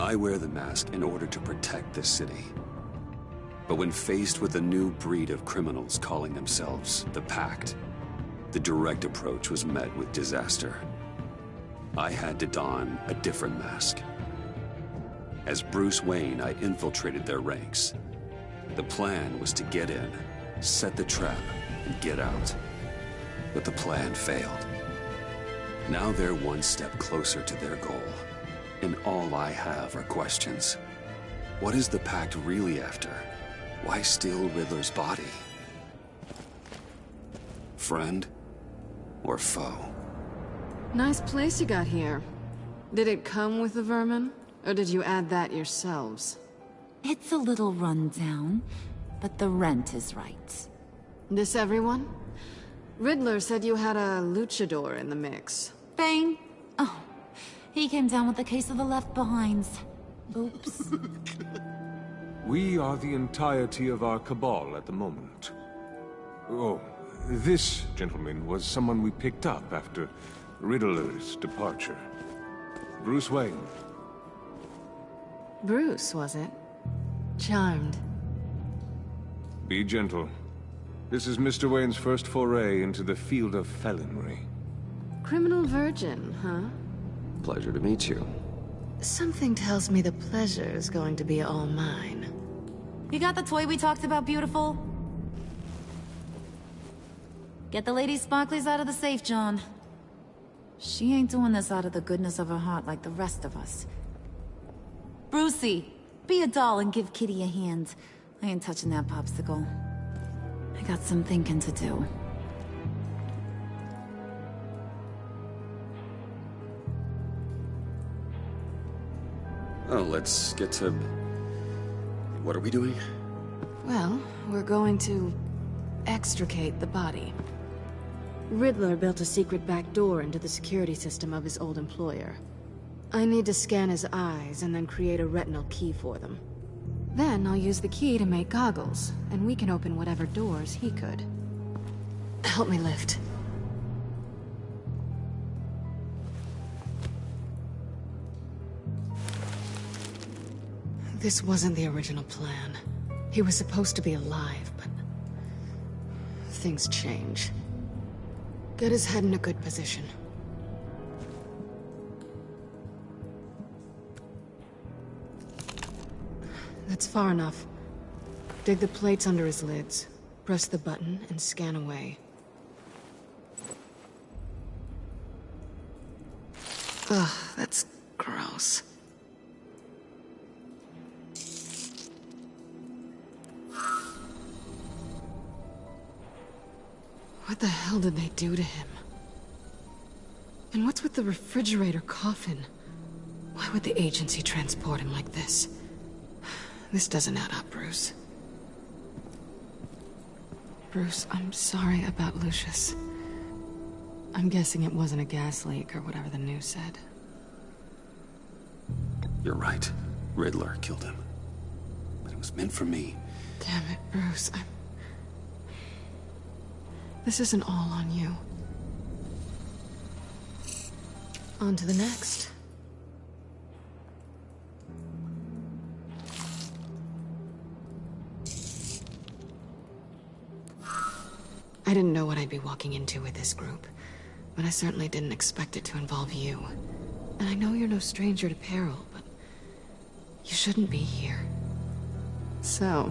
I wear the mask in order to protect this city. But when faced with a new breed of criminals calling themselves the Pact, the direct approach was met with disaster. I had to don a different mask. As Bruce Wayne, I infiltrated their ranks. The plan was to get in, set the trap, and get out. But the plan failed. Now they're one step closer to their goal. And all I have are questions. What is the Pact really after? Why steal Riddler's body? Friend or foe? Nice place you got here. Did it come with the vermin? Or did you add that yourselves? It's a little run down, but the rent is right. This everyone? Riddler said you had a luchador in the mix. Bane? Oh, he came down with a case of the Left Behinds. Oops. We are the entirety of our cabal at the moment. Oh, this gentleman was someone we picked up after Riddler's departure. Bruce Wayne. Bruce, was it? Charmed. Be gentle. This is Mr. Wayne's first foray into the field of felonry. Criminal virgin, huh? Pleasure to meet you. Something tells me the pleasure is going to be all mine. You got the toy we talked about, beautiful? Get the lady sparklies out of the safe, John. She ain't doing this out of the goodness of her heart like the rest of us. Brucey, be a doll and give Kitty a hand. I ain't touching that popsicle. I got some thinking to do. Oh, let's get to... What are we doing? Well, we're going to extricate the body. Riddler built a secret back door into the security system of his old employer. I need to scan his eyes and then create a retinal key for them. Then I'll use the key to make goggles, and we can open whatever doors he could. Help me lift. This wasn't the original plan. He was supposed to be alive, but... things change. Get his head in a good position. That's far enough. Dig the plates under his lids, press the button, and scan away. Ugh, that's gross. What the hell did they do to him? And what's with the refrigerator coffin? Why would the agency transport him like this? This doesn't add up, Bruce. Bruce, I'm sorry about Lucius. I'm guessing it wasn't a gas leak or whatever the news said. You're right. Riddler killed him. But it was meant for me. Damn it, Bruce. This isn't all on you. On to the next. I didn't know what I'd be walking into with this group, but I certainly didn't expect it to involve you. And I know you're no stranger to peril, but you shouldn't be here. So,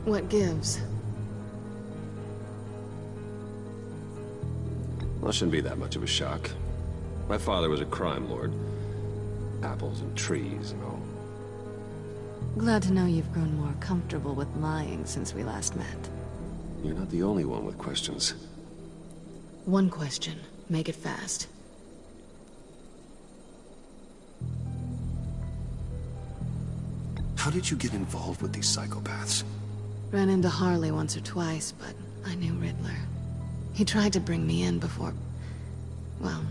what gives? Well, it shouldn't be that much of a shock. My father was a crime lord. Apples and trees and all. Glad to know you've grown more comfortable with lying since we last met. You're not the only one with questions. One question. Make it fast. How did you get involved with these psychopaths? Ran into Harley once or twice, but I knew Riddler. He tried to bring me in before... well,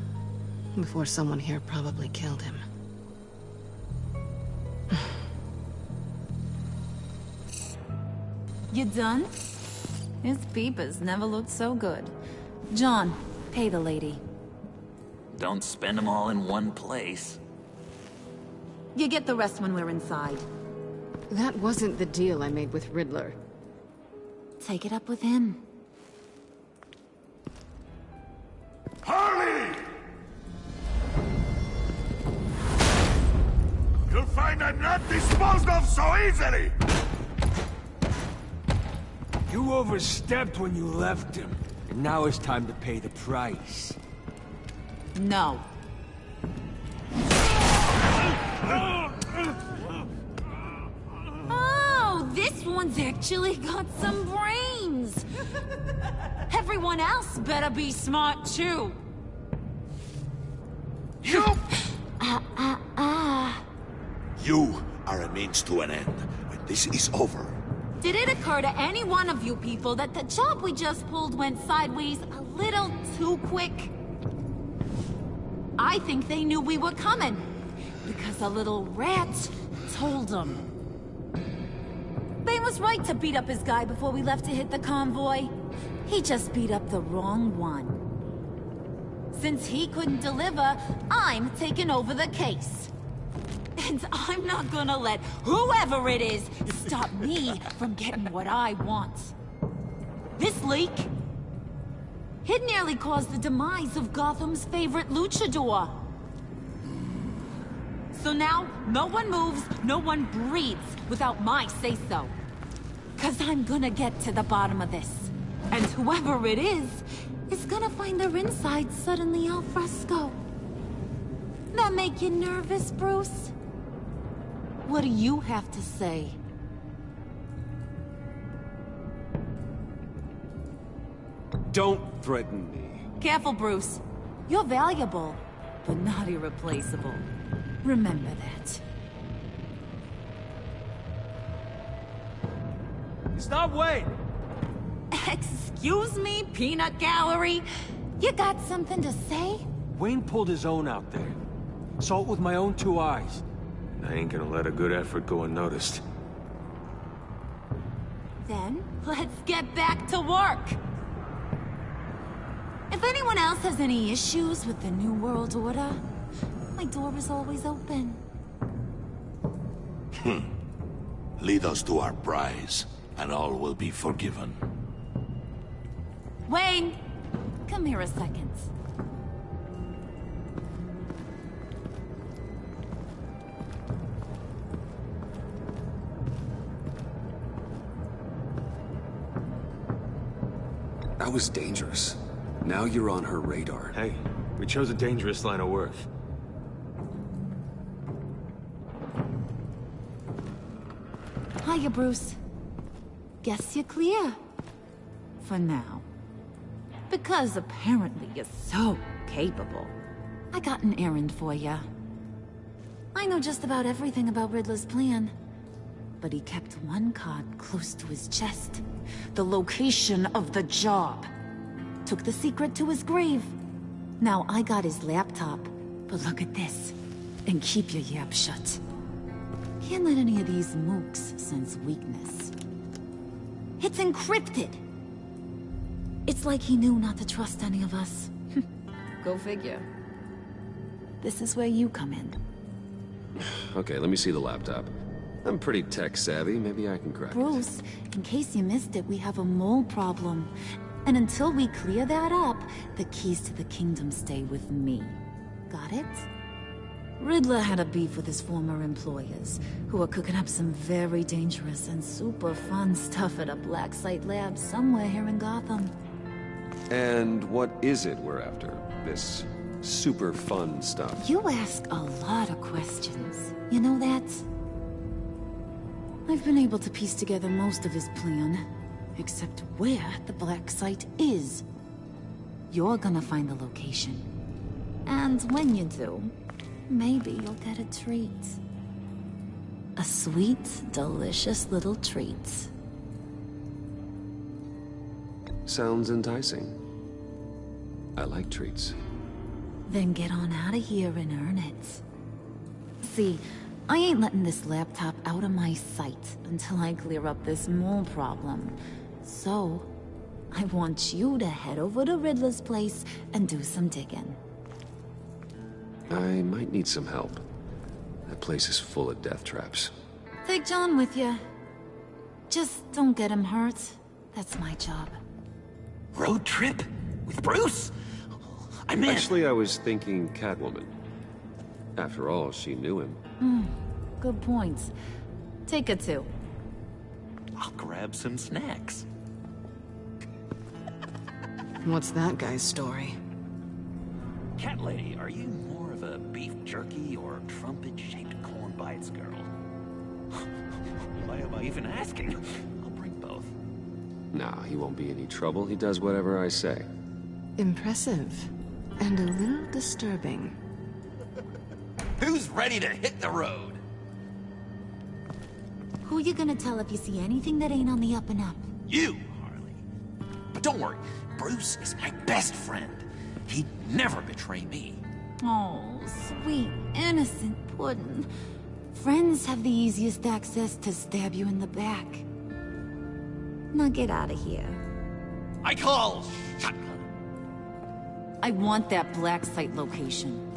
before someone here probably killed him. You done? His peepers never looked so good. John, pay the lady. Don't spend them all in one place. You get the rest when we're inside. That wasn't the deal I made with Riddler. Take it up with him. Harley! You'll find I'm not disposed of so easily! You overstepped when you left him, and now it's time to pay the price. No. Oh, this one's actually got some brains. Everyone else better be smart too. You! You are a means to an end. When this is over, Did it occur to any one of you people that the job we just pulled went sideways a little too quick? I think they knew we were coming, because a little rat told them. Bane was right to beat up his guy before we left to hit the convoy. He just beat up the wrong one. Since he couldn't deliver, I'm taking over the case. And I'm not gonna let whoever it is stop me from getting what I want. This leak, it nearly caused the demise of Gotham's favorite luchador. So now, no one moves, no one breathes without my say-so. 'Cause I'm gonna get to the bottom of this. And whoever it is gonna find their insides suddenly al fresco. That make you nervous, Bruce? What do you have to say? Don't threaten me. Careful, Bruce. You're valuable, but not irreplaceable. Remember that. Stop, Wayne! Excuse me, peanut gallery? You got something to say? Wayne pulled his own out there. Saw it with my own two eyes. I ain't gonna let a good effort go unnoticed. Then, let's get back to work. If anyone else has any issues with the New World Order, my door is always open. lead us to our prize, and all will be forgiven. Wayne, come here a second. That was dangerous. Now you're on her radar. Hey, we chose a dangerous line of work. Hiya, Bruce. Guess you're clear. For now. Because apparently you're so capable. I got an errand for ya. I know just about everything about Riddler's plan. But he kept one card close to his chest. The location of the job. Took the secret to his grave. Now I got his laptop. But look at this. And keep your yap shut. Can't let any of these mooks sense weakness. It's encrypted. It's like he knew not to trust any of us. Go figure. This is where you come in. Okay, let me see the laptop. I'm pretty tech-savvy. Maybe I can crack it. Bruce, in case you missed it, we have a mole problem. And until we clear that up, the keys to the kingdom stay with me. Got it? Riddler had a beef with his former employers, who were cooking up some very dangerous and super fun stuff at a black site lab somewhere here in Gotham. And what is it we're after? This super fun stuff? You ask a lot of questions. You know that? I've been able to piece together most of his plan, except where the black site is. You're gonna find the location. And when you do, maybe you'll get a treat. A sweet, delicious little treat. Sounds enticing. I like treats. Then get on out of here and earn it. See, I ain't letting this laptop out of my sight until I clear up this mole problem. So, I want you to head over to Riddler's place and do some digging. I might need some help. That place is full of death traps. Take John with you. Just don't get him hurt. That's my job. Road trip? With Bruce? I'm in. Actually, I was thinking Catwoman. After all, she knew him. Good points. Take it too. I'll grab some snacks. What's that guy's story? Cat lady, are you more of a beef jerky or trumpet-shaped corn bites girl? Why am I even asking? I'll bring both. Nah, he won't be any trouble. He does whatever I say. Impressive. And a little disturbing. Who's ready to hit the road? Who you gonna tell if you see anything that ain't on the up and up? You, Harley. But don't worry, Bruce is my best friend. He'd never betray me. Oh, sweet, innocent Puddin'. Friends have the easiest access to stab you in the back. Now get out of here. I call shotgun. I want that black site location.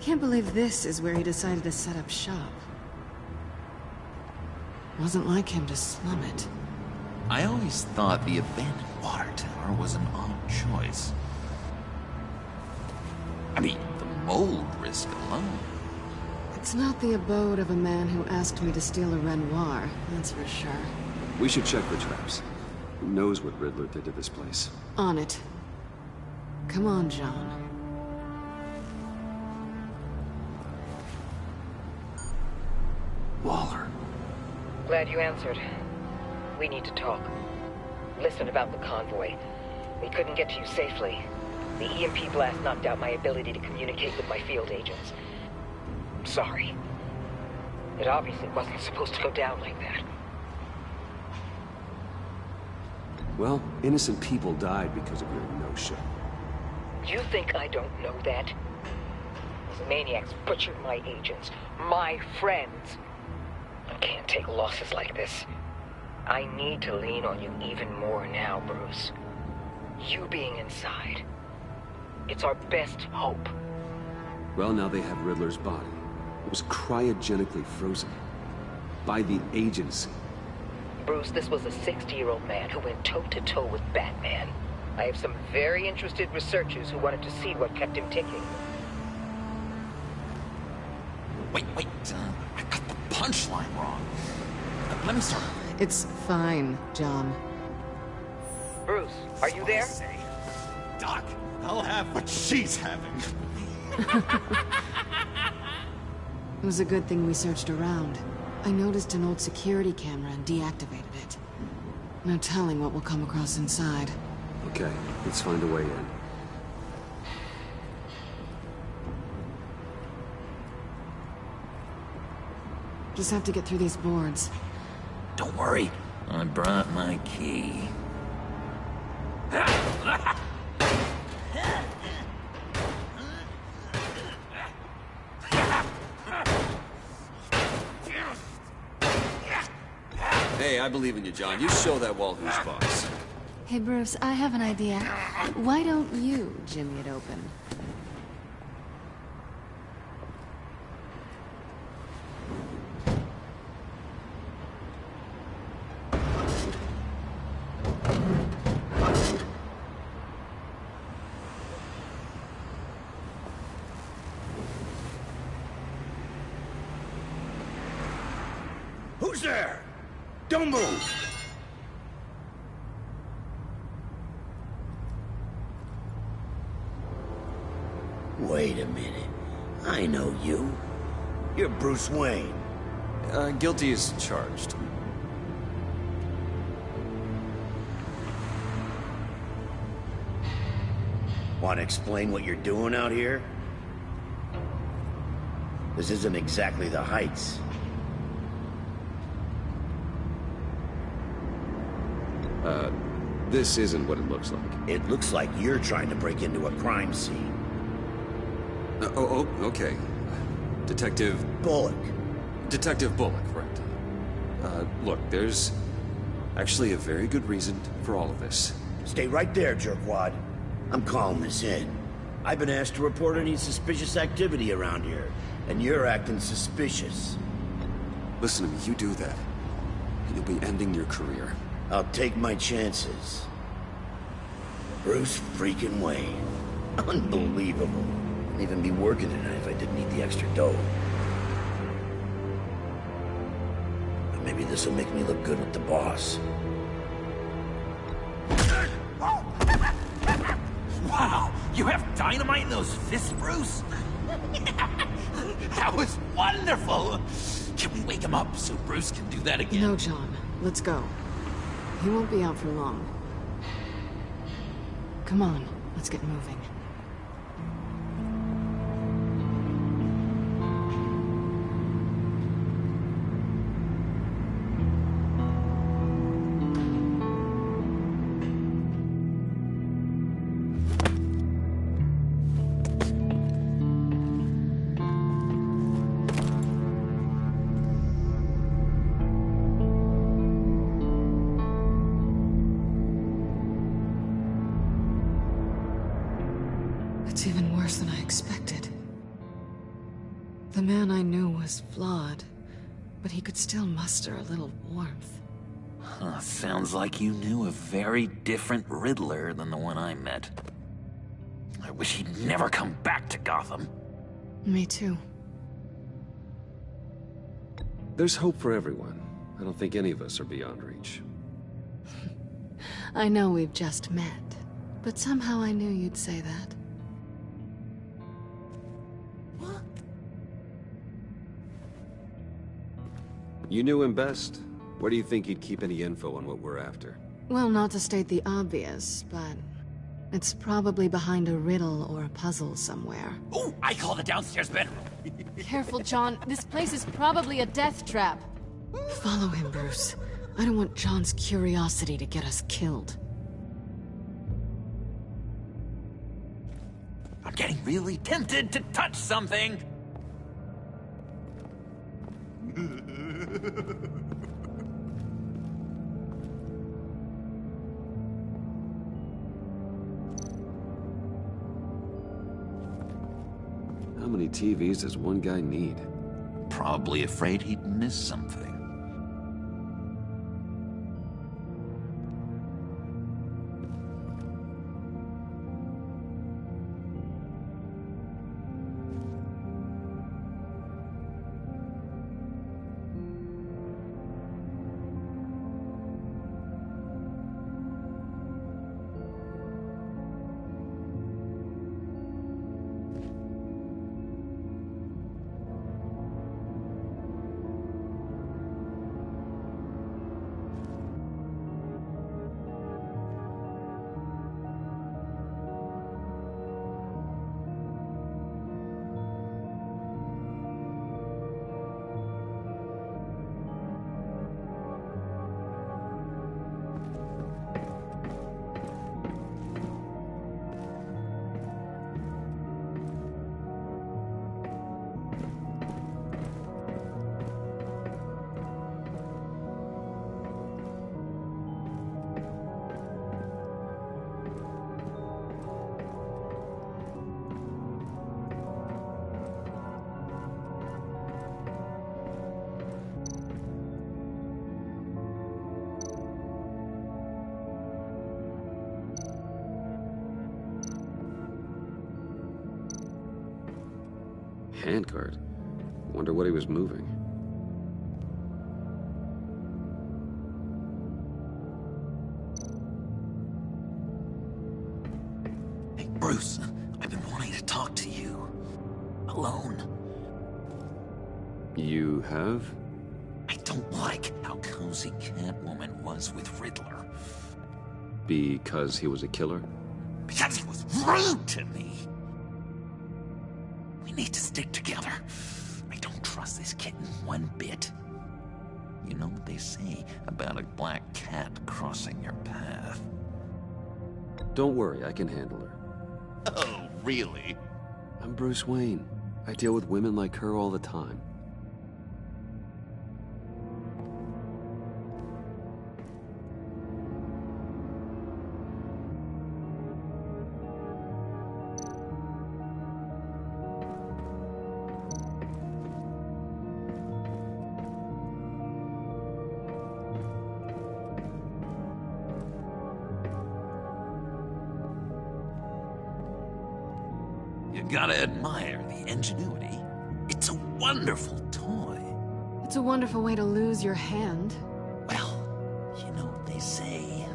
Can't believe this is where he decided to set up shop. Wasn't like him to slum it. I always thought the abandoned water tower was an odd choice. I mean, the mold risk alone. It's not the abode of a man who asked me to steal a Renoir, that's for sure. We should check the traps. Who knows what Riddler did to this place? On it. Come on, John. Waller. Glad you answered. We need to talk. Listen about the convoy. We couldn't get to you safely. The EMP blast knocked out my ability to communicate with my field agents. I'm sorry. It obviously wasn't supposed to go down like that. Well, innocent people died because of your no-show. You think I don't know that? These maniacs butchered my agents, my friends. I can't take losses like this. I need to lean on you even more now, Bruce. You being inside. It's our best hope. Well, now they have Riddler's body. It was cryogenically frozen. By the agency. Bruce, this was a 60-year-old man who went toe-to-toe with Batman. I have some very interested researchers who wanted to see what kept him ticking. Wait, I got the punchline wrong. Let me start. It's fine, John. Bruce, are you there? Doc, I'll have what she's having. It was a good thing we searched around. I noticed an old security camera and deactivated it. No telling what we'll come across inside. Okay, let's find a way in. Just have to get through these boards. Don't worry, I brought my key. Hey, I believe in you, John. You show that wall who's boss. Hey, Bruce, I have an idea. Why don't you jimmy it open? Who's there? Don't move! Wait a minute. I know you. You're Bruce Wayne. Guilty as charged. Want to explain what you're doing out here? This isn't exactly the Heights. This isn't what it looks like. It looks like you're trying to break into a crime scene. Okay. Detective... Bullock. Detective Bullock, right. Look, there's actually a very good reason for all of this. Stay right there, jerkwad. I'm calling this in. I've been asked to report any suspicious activity around here, and you're acting suspicious. Listen to me, you do that, and you'll be ending your career. I'll take my chances. Bruce freaking Wayne. Unbelievable. I'd even be working tonight if I didn't need the extra dough. But maybe this'll make me look good with the boss. Wow, you have dynamite in those fists, Bruce? That was wonderful! Can we wake him up so Bruce can do that again? No, John. Let's go. He won't be out for long. Come on, let's get moving. It's even worse than I expected. The man I knew was flawed, but he could still muster a little warmth. Sounds like you knew a very different Riddler than the one I met. I wish he'd never come back to Gotham. Me too. There's hope for everyone. I don't think any of us are beyond reach. I know we've just met, but somehow I knew you'd say that. You knew him best. Where do you think he'd keep any info on what we're after? Well, not to state the obvious, but it's probably behind a riddle or a puzzle somewhere. Oh, I call the downstairs bedroom. Careful, John. This place is probably a death trap. Follow him, Bruce. I don't want John's curiosity to get us killed. I'm getting really tempted to touch something. How many TVs does one guy need? Probably afraid he'd miss something. Handcart. Wonder what he was moving. Hey, Bruce, I've been wanting to talk to you. Alone. You have? I don't like how cozy Catwoman was with Riddler. Because he was a killer? Because he was rude to me. We need to stick together. I don't trust this kitten one bit. You know what they say about a black cat crossing your path? Don't worry, I can handle her. Oh, really? I'm Bruce Wayne. I deal with women like her all the time. You gotta admire the ingenuity. It's a wonderful toy. It's a wonderful way to lose your hand. Well, you know what they say.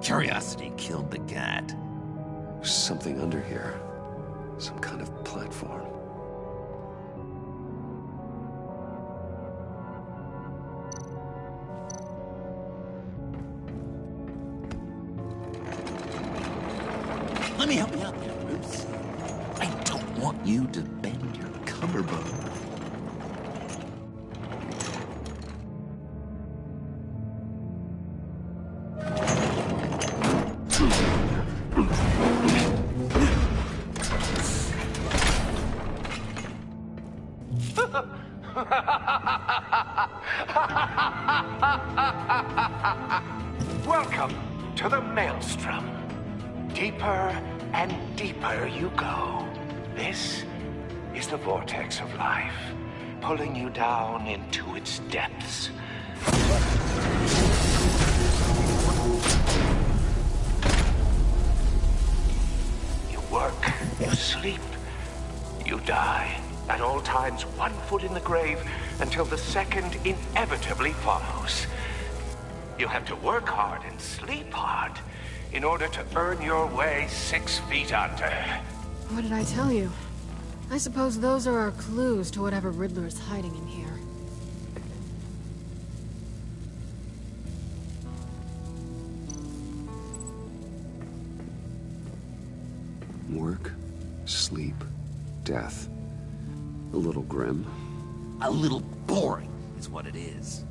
Curiosity killed the cat. There's something under here. Some kind of platform. Let me help you out there, Bruce. I don't want you to bend your collarbone. Welcome to the Maelstrom. Deeper and deeper you go. This is the vortex of life, pulling you down into its depths. You work, you sleep, you die. At all times, 1 foot in the grave until the second inevitably follows. You have to work hard and sleep hard in order to earn your way 6 feet under. What did I tell you? I suppose those are our clues to whatever Riddler's hiding in here. Work, sleep, death. A little grim. A little boring is what it is.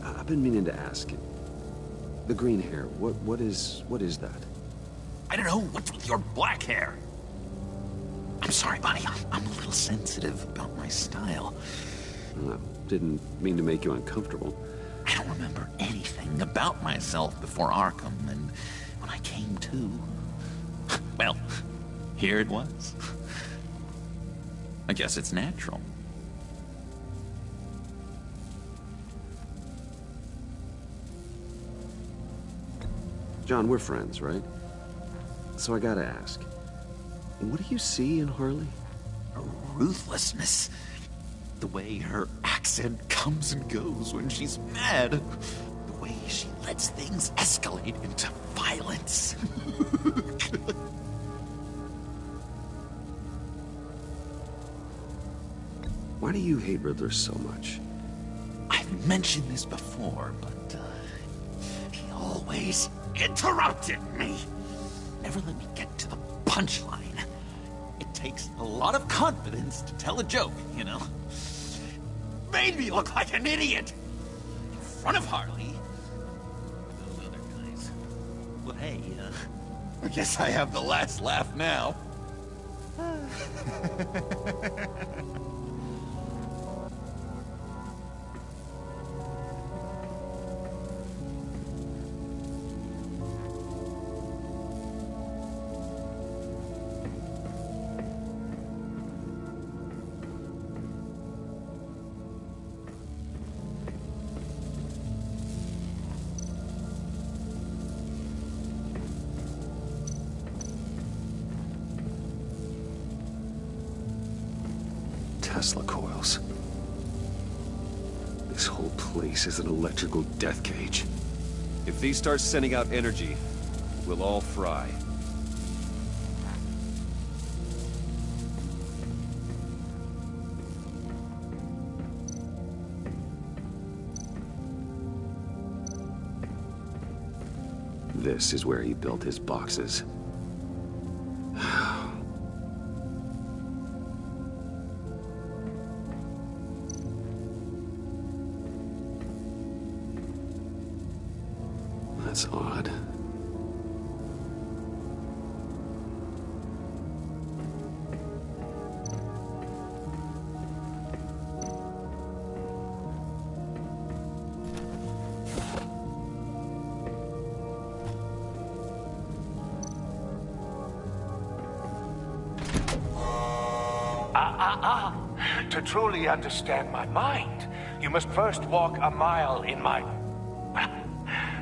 I've been meaning to ask you. The green hair, what is that? I don't know what's with your black hair. I'm sorry, buddy. I'm a little sensitive about my style. Didn't mean to make you uncomfortable. I don't remember anything about myself before Arkham, and when I came to, well, here it was. I guess it's natural. John, we're friends, right? So I gotta ask, what do you see in Harley? A ruthlessness. The way her accent comes and goes when she's mad. The way she lets things escalate into violence. Why do you hate Riddler so much? I've mentioned this before, but he always interrupted me. Never let me get to the punchline. It takes a lot of confidence to tell a joke, you know? Made me look like an idiot in front of Harley. Those other guys. Well, hey, I guess I have the last laugh now. Tesla coils. This whole place is an electrical death cage. If these start sending out energy, we'll all fry. This is where he built his boxes. That's odd. To truly understand my mind, you must first walk a mile in my...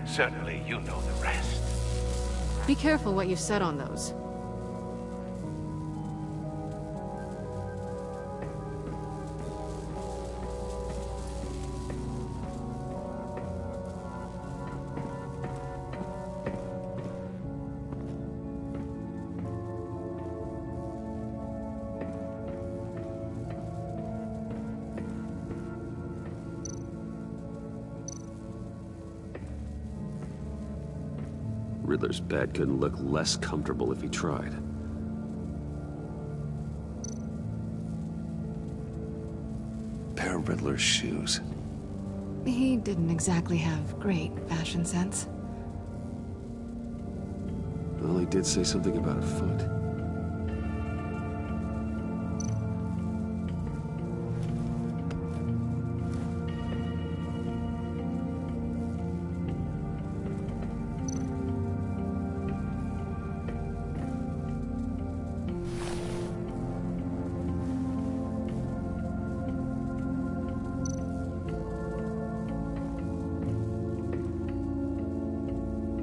Certainly you know the rest. Be careful what you said on those. Riddler's bed couldn't look less comfortable if he tried. Pair of Riddler's shoes. He didn't exactly have great fashion sense. Well, he did say something about a foot.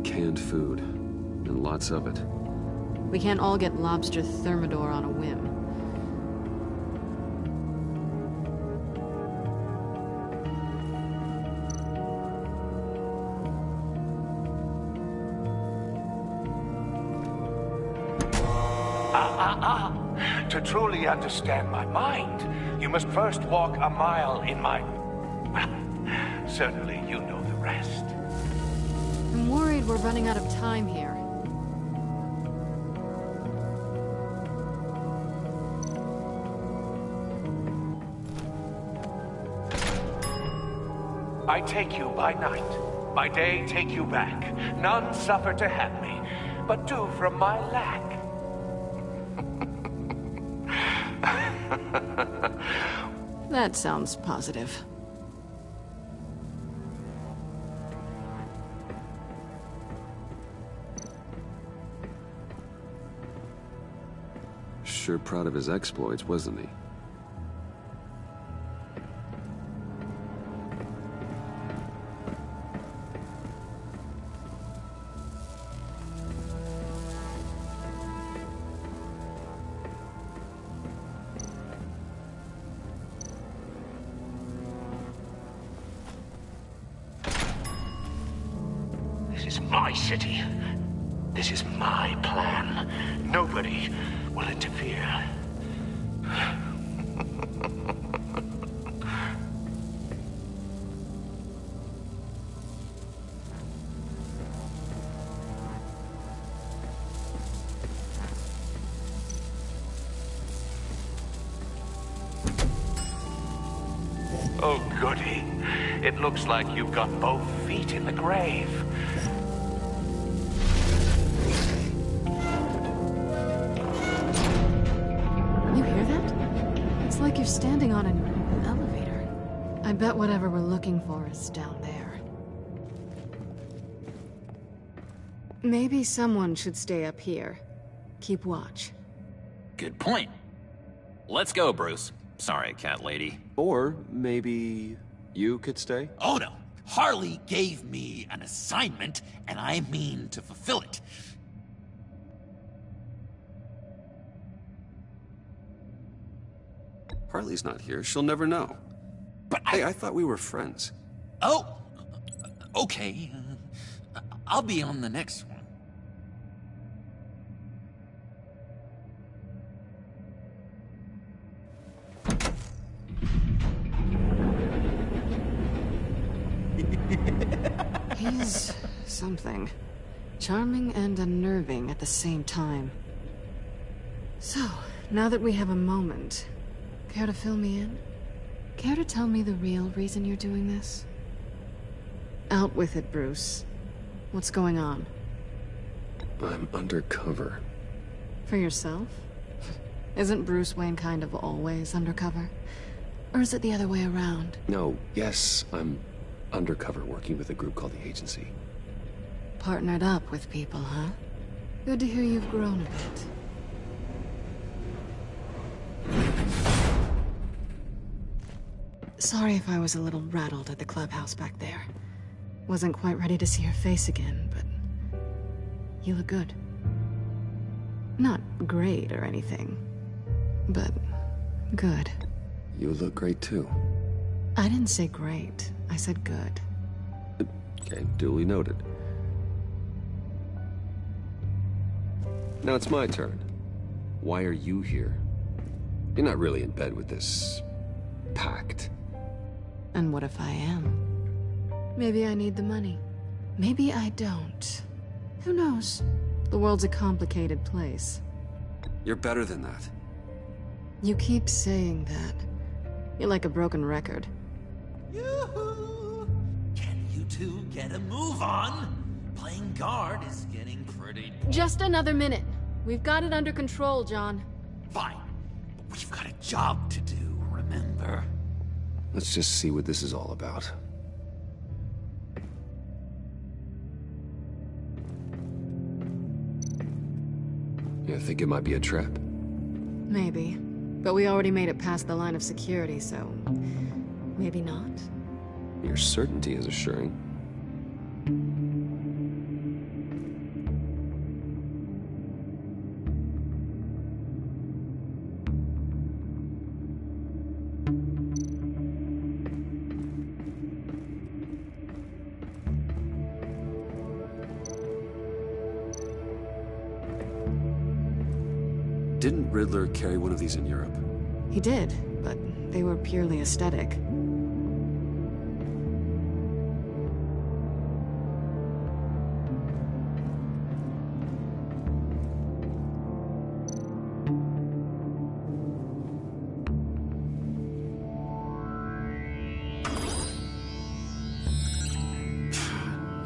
Canned food, and lots of it. We can't all get lobster thermidor on a whim. To truly understand my mind, you must first walk a mile in my... Certainly you know the rest. I'm worried we're running out of time here. I take you by night. By day take you back. None suffer to have me, but do from my lack. That sounds positive. Sure proud of his exploits, wasn't he? This is my city. This is my plan. Nobody will interfere. Oh, goody. It looks like you've got both feet in the grave. You hear that? It's like you're standing on an elevator. I bet whatever we're looking for is down there. Maybe someone should stay up here. Keep watch. Good point. Let's go, Bruce. Sorry, cat lady. Or maybe you could stay? Oh no. Harley gave me an assignment, and I mean to fulfill it. Harley's not here. She'll never know. But Hey, I thought we were friends. Oh! Okay. I'll be on the next one. He's something. Charming and unnerving at the same time. So, now that we have a moment, care to fill me in? Care to tell me the real reason you're doing this? Out with it, Bruce. What's going on? I'm undercover. For yourself? Isn't Bruce Wayne kind of always undercover? Or is it the other way around? No, yes, I'm undercover working with a group called the Agency. Partnered up with people, huh? Good to hear you've grown a bit. Sorry if I was a little rattled at the clubhouse back there. Wasn't quite ready to see your face again, but you look good. Not great or anything, but good. You look great too. I didn't say great. I said good. Okay, duly noted. Now it's my turn. Why are you here? You're not really in bed with this pact. And what if I am? Maybe I need the money. Maybe I don't. Who knows? The world's a complicated place. You're better than that. You keep saying that. You're like a broken record. Yoo-hoo! Can you two get a move on? Playing guard is getting pretty... Just another minute. We've got it under control, John. Fine. But we've got a job to do, remember? Let's just see what this is all about. You think it might be a trap? Maybe. But we already made it past the line of security, so... maybe not? Your certainty is assuring. Didn't Riddler carry one of these in Europe? He did, but they were purely aesthetic.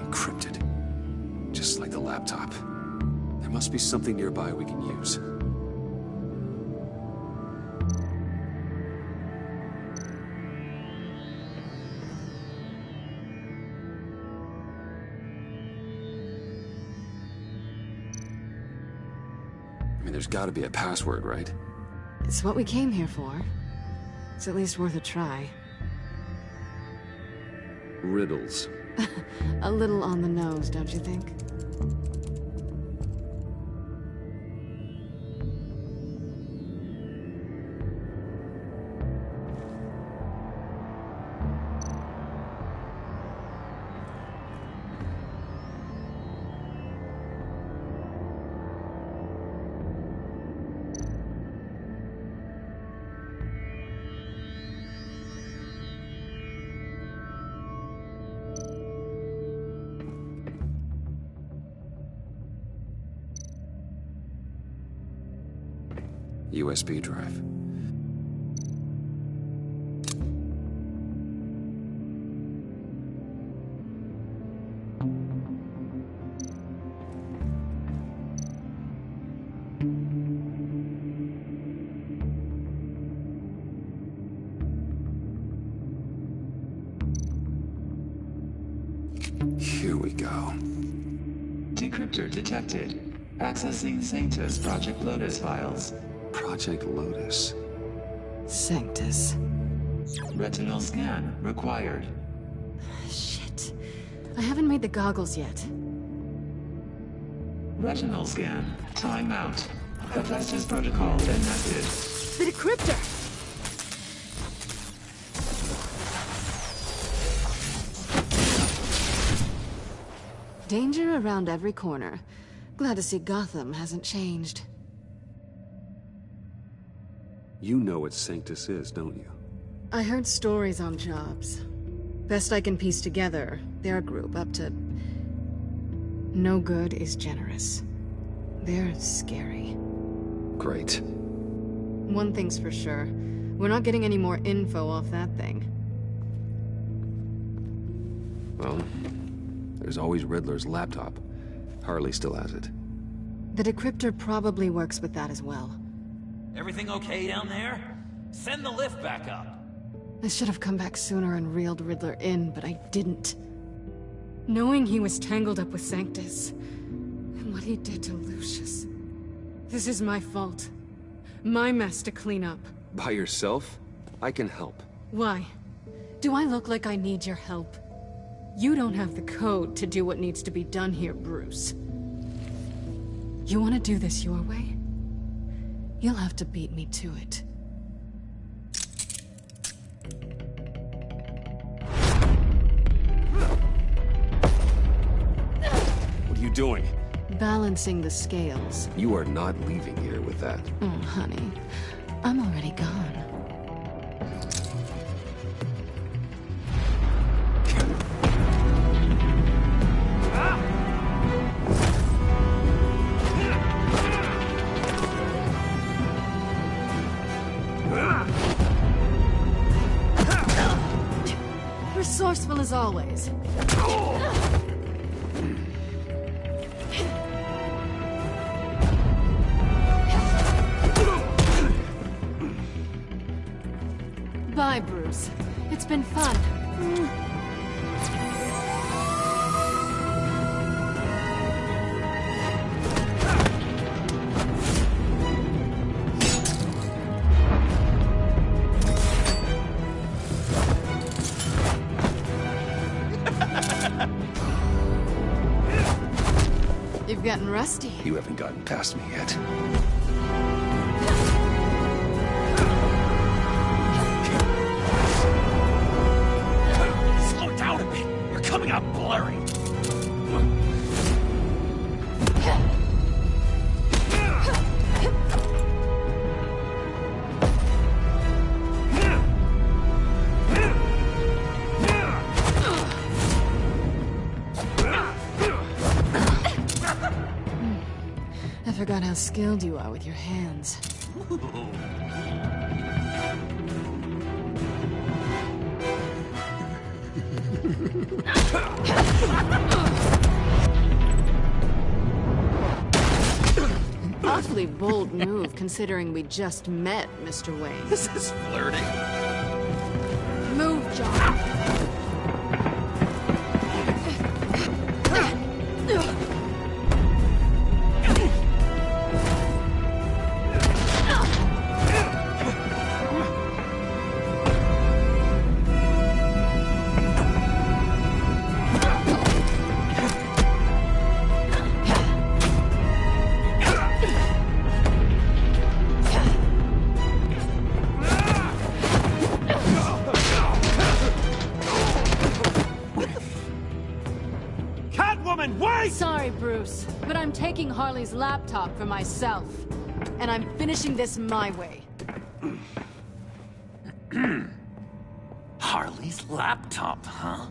Encrypted. Just like the laptop. There must be something nearby we can use. There's gotta be a password, right? It's what we came here for. It's at least worth a try. Riddles. A little on the nose, don't you think? USB drive. Here we go. Decryptor detected. Accessing Sanctus Project Lotus files. Project Lotus. Sanctus. Retinal scan required. Shit. I haven't made the goggles yet. Retinal scan. Timeout. Hephaestus protocol enacted. The decryptor! Danger around every corner. Glad to see Gotham hasn't changed. You know what Sanctus is, don't you? I heard stories on jobs. Best I can piece together, their group up to... No good is generous. They're scary. Great. One thing's for sure. We're not getting any more info off that thing. Well, there's always Riddler's laptop. Harley still has it. The decryptor probably works with that as well. Everything okay down there? Send the lift back up. I should have come back sooner and reeled Riddler in, but I didn't. Knowing he was tangled up with Sanctus, and what he did to Lucius. This is my fault. My mess to clean up. By yourself? I can help. Why? Do I look like I need your help? You don't have the code to do what needs to be done here, Bruce. You want to do this your way? You'll have to beat me to it. What are you doing? Balancing the scales. You are not leaving here with that. Oh, honey. I'm already gone. Resourceful as always. Bye, Bruce. It's been fun. You've gotten rusty. You haven't gotten past me yet. Slow down a bit. You're coming out blurry. I forgot how skilled you are with your hands. Awfully bold move, considering we just met, Mr. Wayne. This is flirting. Move, John. Sorry, Bruce, but I'm taking Harley's laptop for myself. And I'm finishing this my way. Harley's laptop, huh?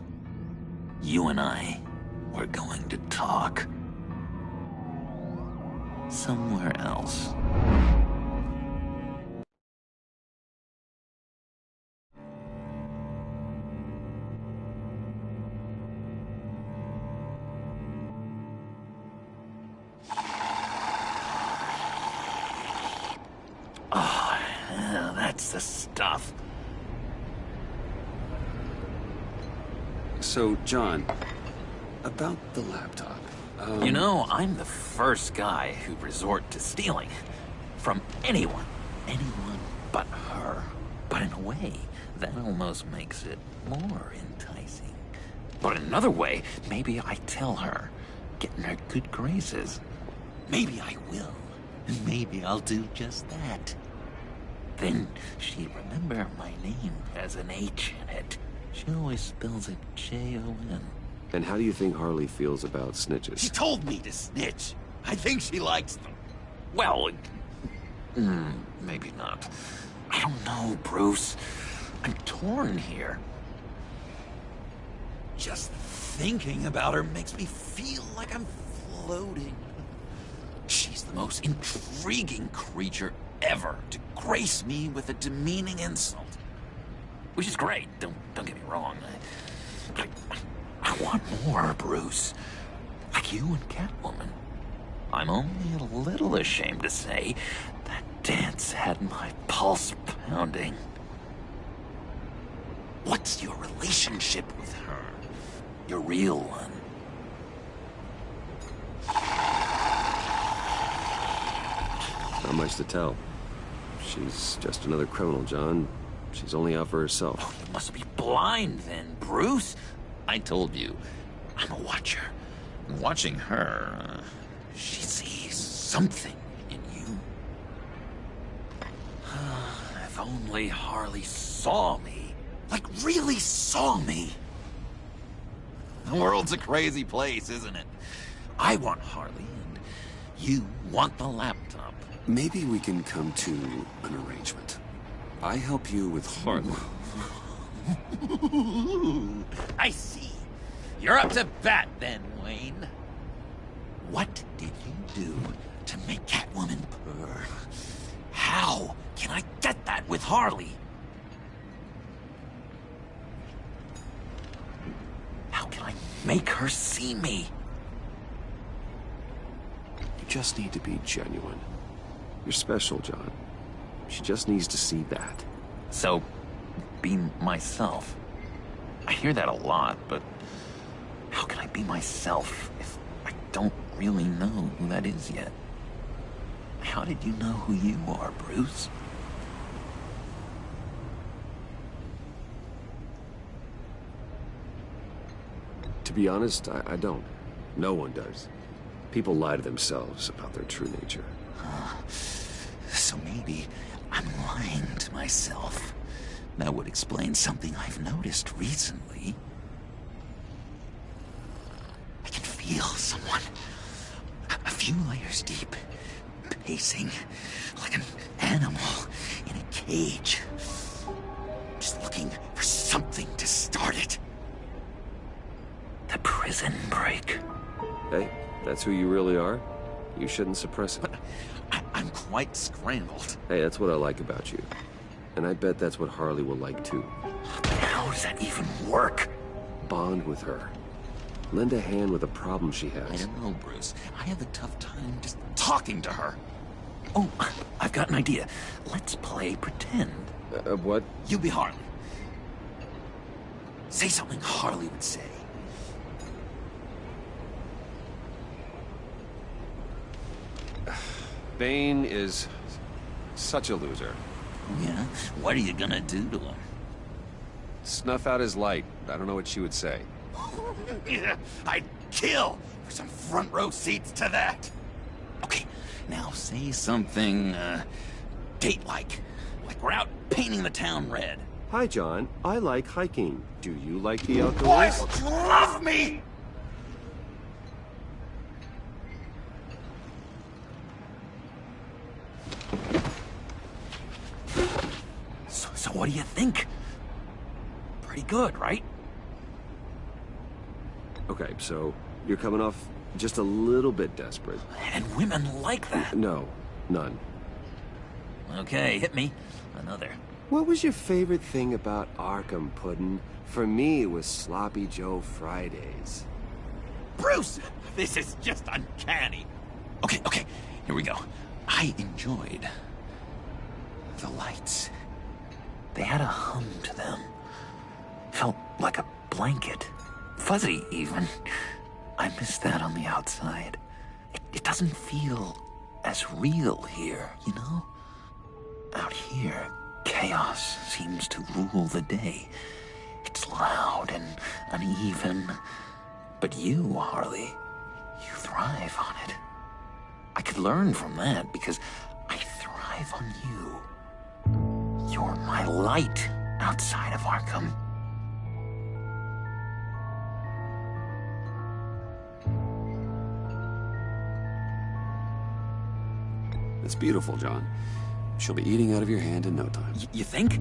You and I, we're going to talk. Somewhere else. Oh, yeah, that's the stuff. So, John, about the laptop. You know, I'm the first guy who'd resort to stealing. From anyone. Anyone but her. But in a way, that almost makes it more enticing. But in another way, maybe I tell her, get in her good graces. Maybe I will. And maybe I'll do just that. Then she'd remember my name has an H in it. She always spells it Jon. And how do you think Harley feels about snitches? She told me to snitch. I think she likes them. Well, maybe not. I don't know, Bruce. I'm torn here. Just thinking about her makes me feel like I'm floating. She's the most intriguing creature ever to grace me with a demeaning insult. Which is great, don't get me wrong. I want more, Bruce. Like you and Catwoman. I'm only a little ashamed to say that dance had my pulse pounding. What's your relationship with her? Your real one. Not much to tell. She's just another criminal, John. She's only out for herself. Oh, you must be blind then, Bruce. I told you, I'm a watcher. And watching her, she sees something in you. If only Harley saw me. Like, really saw me. The world's a crazy place, isn't it? I want Harley, and you want the laptop. Maybe we can come to an arrangement. I help you with Harley. I see. You're up to bat then, Wayne. What did you do to make Catwoman purr? How can I get that with Harley? How can I make her see me? You just need to be genuine. You're special, John. She just needs to see that. So, be myself. I hear that a lot, but how can I be myself if I don't really know who that is yet? How did you know who you are, Bruce? To be honest, I don't. No one does. People lie to themselves about their true nature. So maybe I'm lying to myself. That would explain something I've noticed recently. I can feel someone a few layers deep, pacing like an animal in a cage. Just looking for something to start it. The prison break. Hey, that's who you really are. You shouldn't suppress it. I'm quite scrambled. Hey, that's what I like about you. And I bet that's what Harley will like too. How does that even work? Bond with her. Lend a hand with a problem she has. I don't know, Bruce. I have a tough time just talking to her. Oh, I've got an idea. Let's play pretend. What? You be Harley. Say something Harley would say. Bane is such a loser. Yeah? What are you gonna do to him? Snuff out his light. I don't know what she would say. Yeah, I'd kill for some front row seats to that. Okay, now say something, date-like. Like we're out painting the town red. Hi, John. I like hiking. Do you like the outdoors? Boys, you love me! So what do you think? Pretty good, right? Okay, so you're coming off just a little bit desperate. And women like that. No, none. Okay, hit me. Another. What was your favorite thing about Arkham, Puddin'? For me, it was Sloppy Joe Fridays. Bruce! This is just uncanny. Okay, here we go. I enjoyed the lights. They had a hum to them. Felt like a blanket. Fuzzy, even. I miss that on the outside. It doesn't feel as real here, you know? Out here, chaos seems to rule the day. It's loud and uneven. But you, Harley, you thrive on it. I could learn from that because I thrive on you. You're my light outside of Arkham. It's beautiful, John. She'll be eating out of your hand in no time. You think?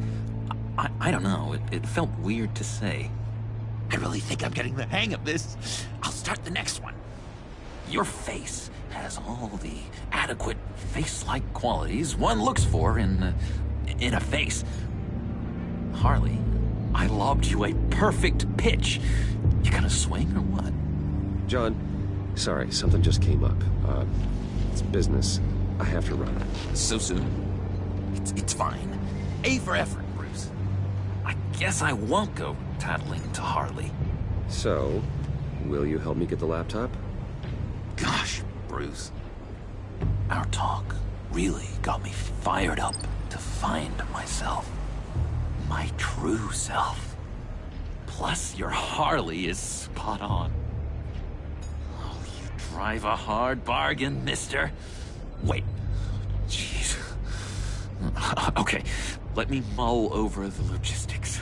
I don't know. It felt weird to say. I really think I'm getting the hang of this. I'll start the next one. Your face has all the adequate face-like qualities one looks for in a face. Harley, I lobbed you a perfect pitch. You gonna swing or what? John, sorry, something just came up. It's business. I have to run. So soon? It's fine. A for effort, Bruce. I guess I won't go tattling to Harley. So, will you help me get the laptop? Gosh, Bruce. Our talk really got me fired up to find myself. My true self. Plus, your Harley is spot on. Oh, you drive a hard bargain, mister. Wait. Jeez. Okay, let me mull over the logistics.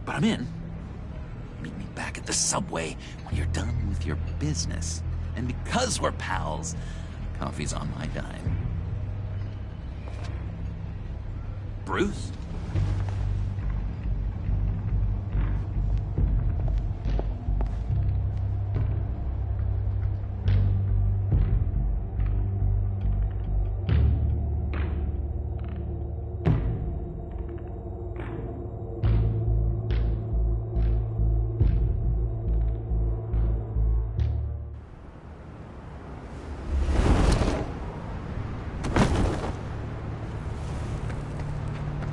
But I'm in. Meet me back at the subway when you're done with your business. And because we're pals, coffee's on my dime. Bruce?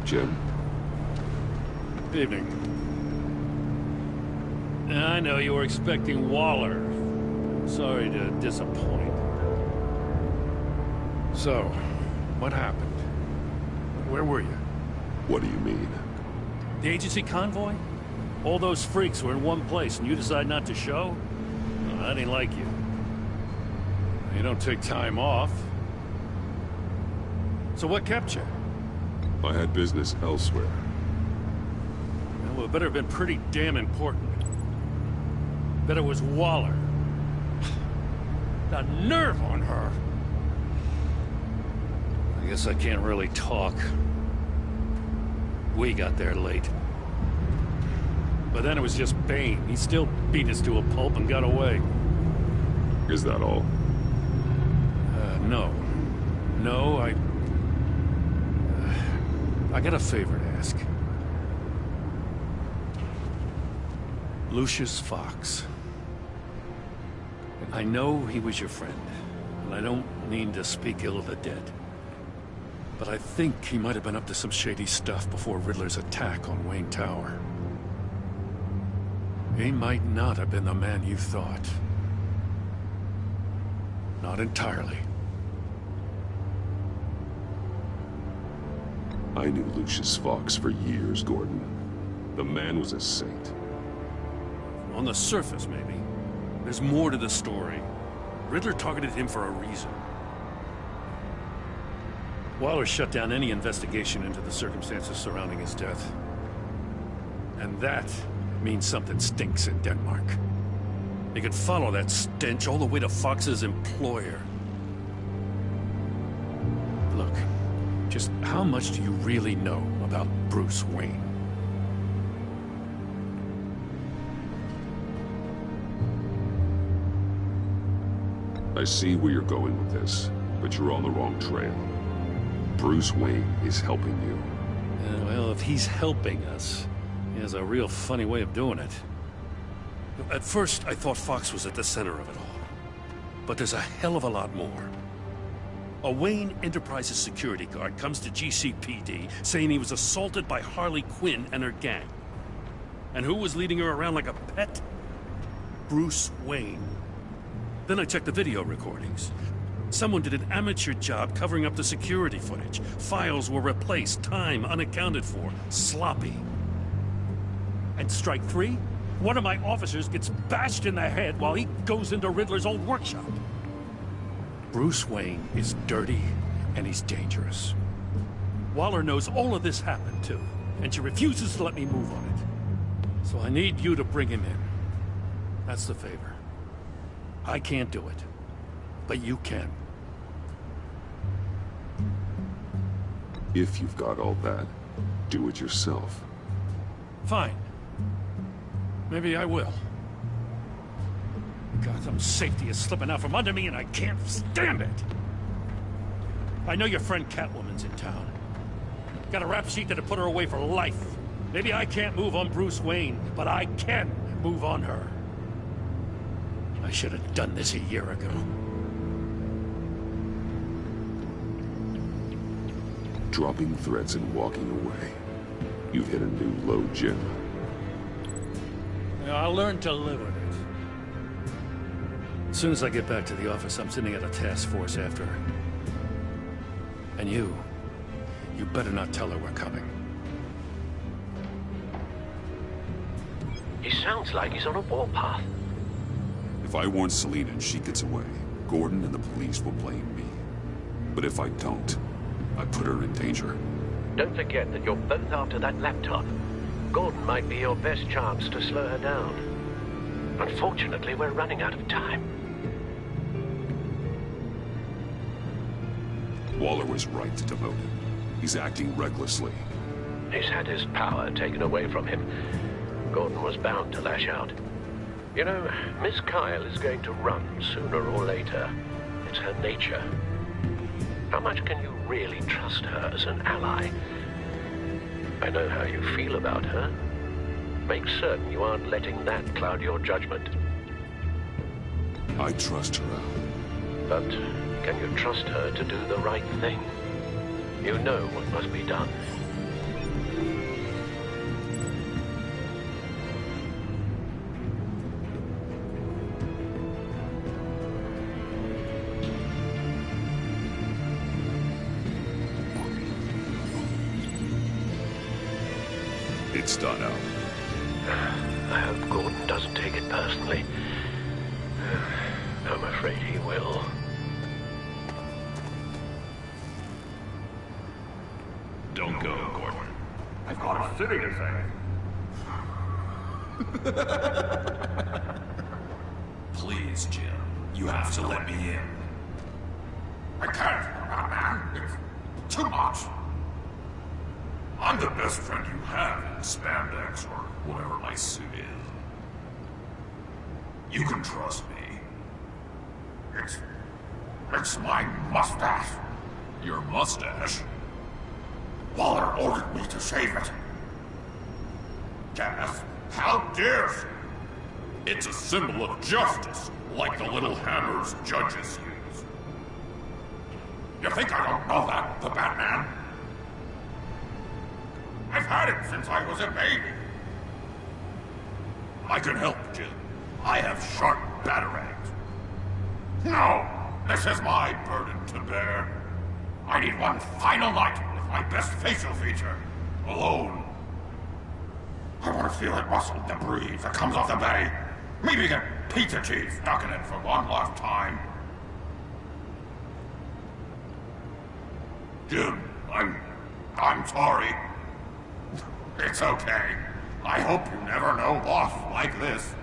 Jim? Evening. I know you were expecting Waller. Sorry to disappoint. So, what happened? Where were you? What do you mean? The agency convoy? All those freaks were in one place and you decide not to show? Well, I didn't like you. You don't take time off. So what kept you? I had business elsewhere. Well, it better have been pretty damn important. Bet it was Waller. The nerve on her! I guess I can't really talk. We got there late. But then it was just Bane. He still beat us to a pulp and got away. Is that all? No. No, I got a favor to ask. Lucius Fox. I know he was your friend, and I don't mean to speak ill of the dead. But I think he might have been up to some shady stuff before Riddler's attack on Wayne Tower. He might not have been the man you thought. Not entirely. I knew Lucius Fox for years, Gordon. The man was a saint. On the surface, maybe. There's more to the story. Riddler targeted him for a reason. Waller shut down any investigation into the circumstances surrounding his death. And that means something stinks in Denmark. You could follow that stench all the way to Fox's employer. Look, just how much do you really know about Bruce Wayne? I see where you're going with this, but you're on the wrong trail. Bruce Wayne is helping you. Well, if he's helping us, he has a real funny way of doing it. At first, I thought Fox was at the center of it all. But there's a hell of a lot more. A Wayne Enterprises security guard comes to GCPD saying he was assaulted by Harley Quinn and her gang. And who was leading her around like a pet? Bruce Wayne. Then I checked the video recordings. Someone did an amateur job covering up the security footage. Files were replaced, time unaccounted for, sloppy. And strike three? One of my officers gets bashed in the head while he goes into Riddler's old workshop. Bruce Wayne is dirty and he's dangerous. Waller knows all of this happened too, and she refuses to let me move on it. So I need you to bring him in. That's the favor. I can't do it, but you can. If you've got all that, do it yourself. Fine. Maybe I will. Gotham's safety is slipping out from under me and I can't stand it! I know your friend Catwoman's in town. Got a rap sheet that'll put her away for life. Maybe I can't move on Bruce Wayne, but I can move on her. I should have done this a year ago. Dropping threats and walking away. You've hit a new low, Jim. Yeah, I'll learn to live with it. As soon as I get back to the office, I'm sitting at a task force after her. And you better not tell her we're coming. He sounds like he's on a warpath. If I warn Selina and she gets away, Gordon and the police will blame me. But if I don't, I put her in danger. Don't forget that you're both after that laptop. Gordon might be your best chance to slow her down. Unfortunately, we're running out of time. Waller was right to demote him. He's acting recklessly. He's had his power taken away from him. Gordon was bound to lash out. You know, Miss Kyle is going to run sooner or later. It's her nature. How much can you really trust her as an ally? I know how you feel about her. Make certain you aren't letting that cloud your judgment. I trust her out. But can you trust her to do the right thing? You know what must be done. It's done out. I hope Gordon doesn't take it personally. I'm afraid he will. Don't go, Gordon. I've got a city to save. Please, Jim. You have to let me in. I can't, Batman. It's too much. I'm the best friend you have in spandex or whatever my suit is. You can trust me. It's my mustache. Your mustache? Waller ordered me to shave it. Death? How dare she? It's a symbol of justice, like the little hammers judges use. You think I don't know that, the Batman? I've had it since I was a baby. I can help, Jim. I have sharp batarangs. No, this is my burden to bear. I need one final night with my best facial feature, alone. I want to feel it rustle the breeze that comes off the bay. Maybe get pizza cheese stuck in it for one last time. Jim, I'm sorry. It's okay. I hope you never know loss like this.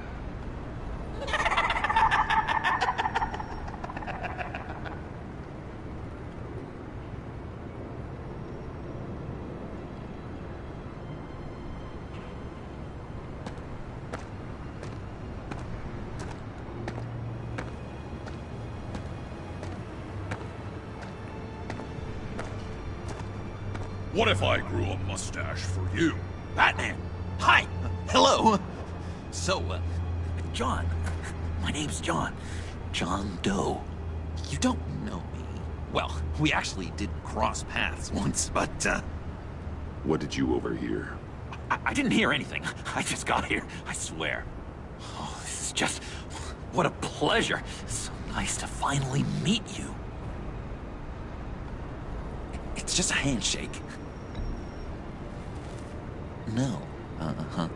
What if I grew a mustache for you? Batman! Hi! Hello! So, John. My name's John. John Doe. You don't know me. Well, we actually did cross paths once, but, What did you overhear? I didn't hear anything. I just got here, I swear. Oh, this is just... what a pleasure. So nice to finally meet you. It's just a handshake. No. Uh-huh.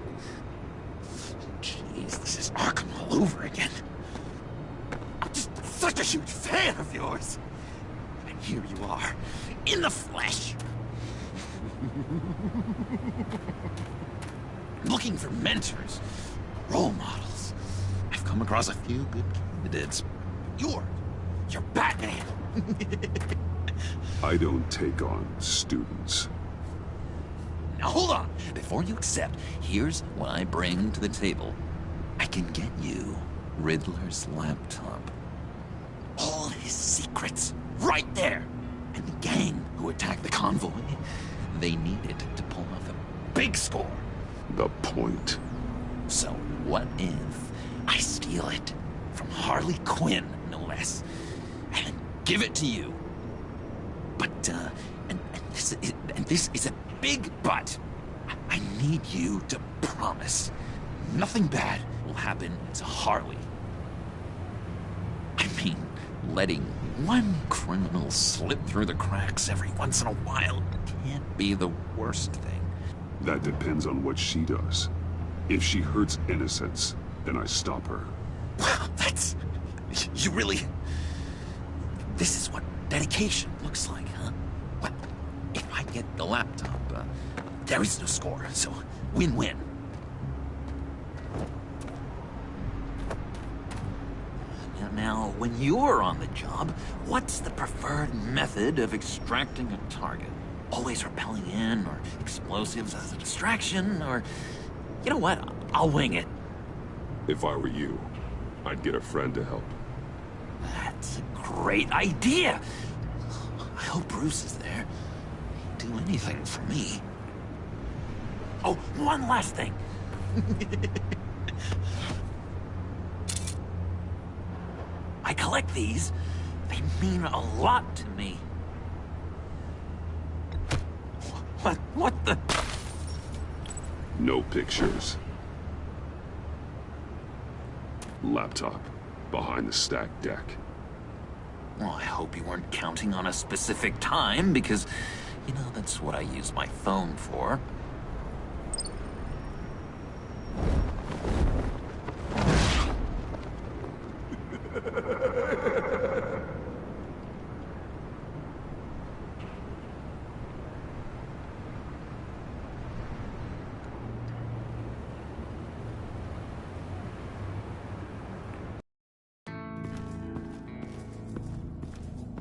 Jeez, this is Arkham all over again. I'm just such a huge fan of yours. And here you are, in the flesh. Looking for mentors, role models. I've come across a few good candidates. You're Batman. I don't take on students. Now hold on! Before you accept, here's what I bring to the table. I can get you Riddler's laptop. All his secrets, right there! And the gang who attacked the convoy, they needed to pull off a big score. The point. So what if I steal it from Harley Quinn, no less, and give it to you? But, and this is a big but. I need you to promise nothing bad will happen to Harley. I mean, letting one criminal slip through the cracks every once in a while can't be the worst thing. That depends on what she does. If she hurts innocents, then I stop her. Wow, that's... You really... This is what dedication looks like, huh? Well, if I get the laptop, there is no score, so win-win. Now, when you're on the job, what's the preferred method of extracting a target? Always rappelling in, or explosives as a distraction, or... You know what? I'll wing it. If I were you, I'd get a friend to help. That's a great idea! I hope Bruce is there. He'd do anything for me. Oh, one last thing. I collect these. They mean a lot to me. What the... No pictures. Laptop behind the stacked deck. Well, I hope you weren't counting on a specific time, because, you know, that's what I use my phone for.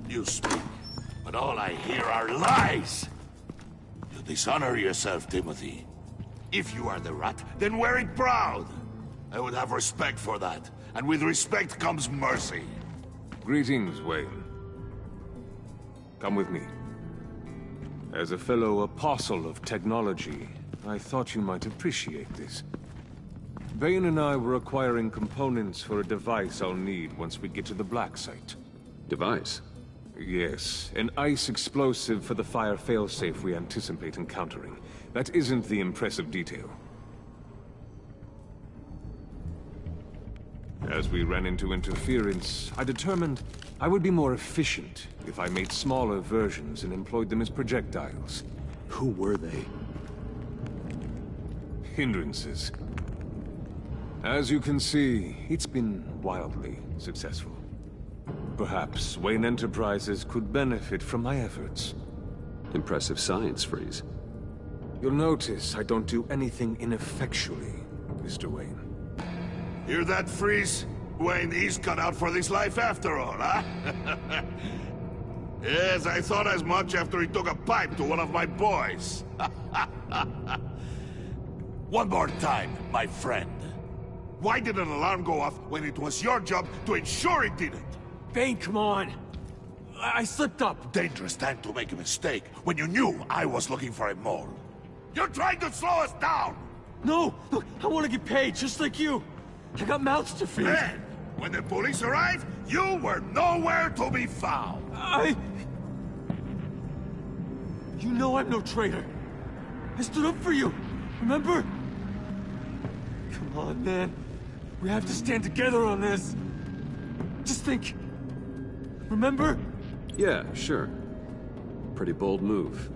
You speak, but all I hear are lies. You dishonor yourself, Timothy. If you are the rat, then wear it proud. I would have respect for that, and with respect comes mercy. Greetings, Wayne. Come with me. As a fellow apostle of technology, I thought you might appreciate this. Bane and I were acquiring components for a device I'll need once we get to the Black Site. Device? Yes, an ice explosive for the fire failsafe we anticipate encountering. That isn't the impressive detail. As we ran into interference, I determined I would be more efficient if I made smaller versions and employed them as projectiles. Who were they? Hindrances. As you can see, it's been wildly successful. Perhaps Wayne Enterprises could benefit from my efforts. Impressive science, Freeze. You'll notice I don't do anything ineffectually, Mr. Wayne. Hear that, Freeze? Wayne is cut out for this life after all, huh? Yes, I thought as much after he took a pipe to one of my boys. One more time, my friend. Why did an alarm go off when it was your job to ensure it didn't? Bane, come on! I slipped up! Dangerous time to make a mistake when you knew I was looking for a mole. You're trying to slow us down! No! Look, I want to get paid, just like you! I got mouths to feed! Then, when the police arrived, you were nowhere to be found! You know I'm no traitor! I stood up for you, remember? Come on, man. We have to stand together on this. Just think. Remember? Yeah, sure. Pretty bold move.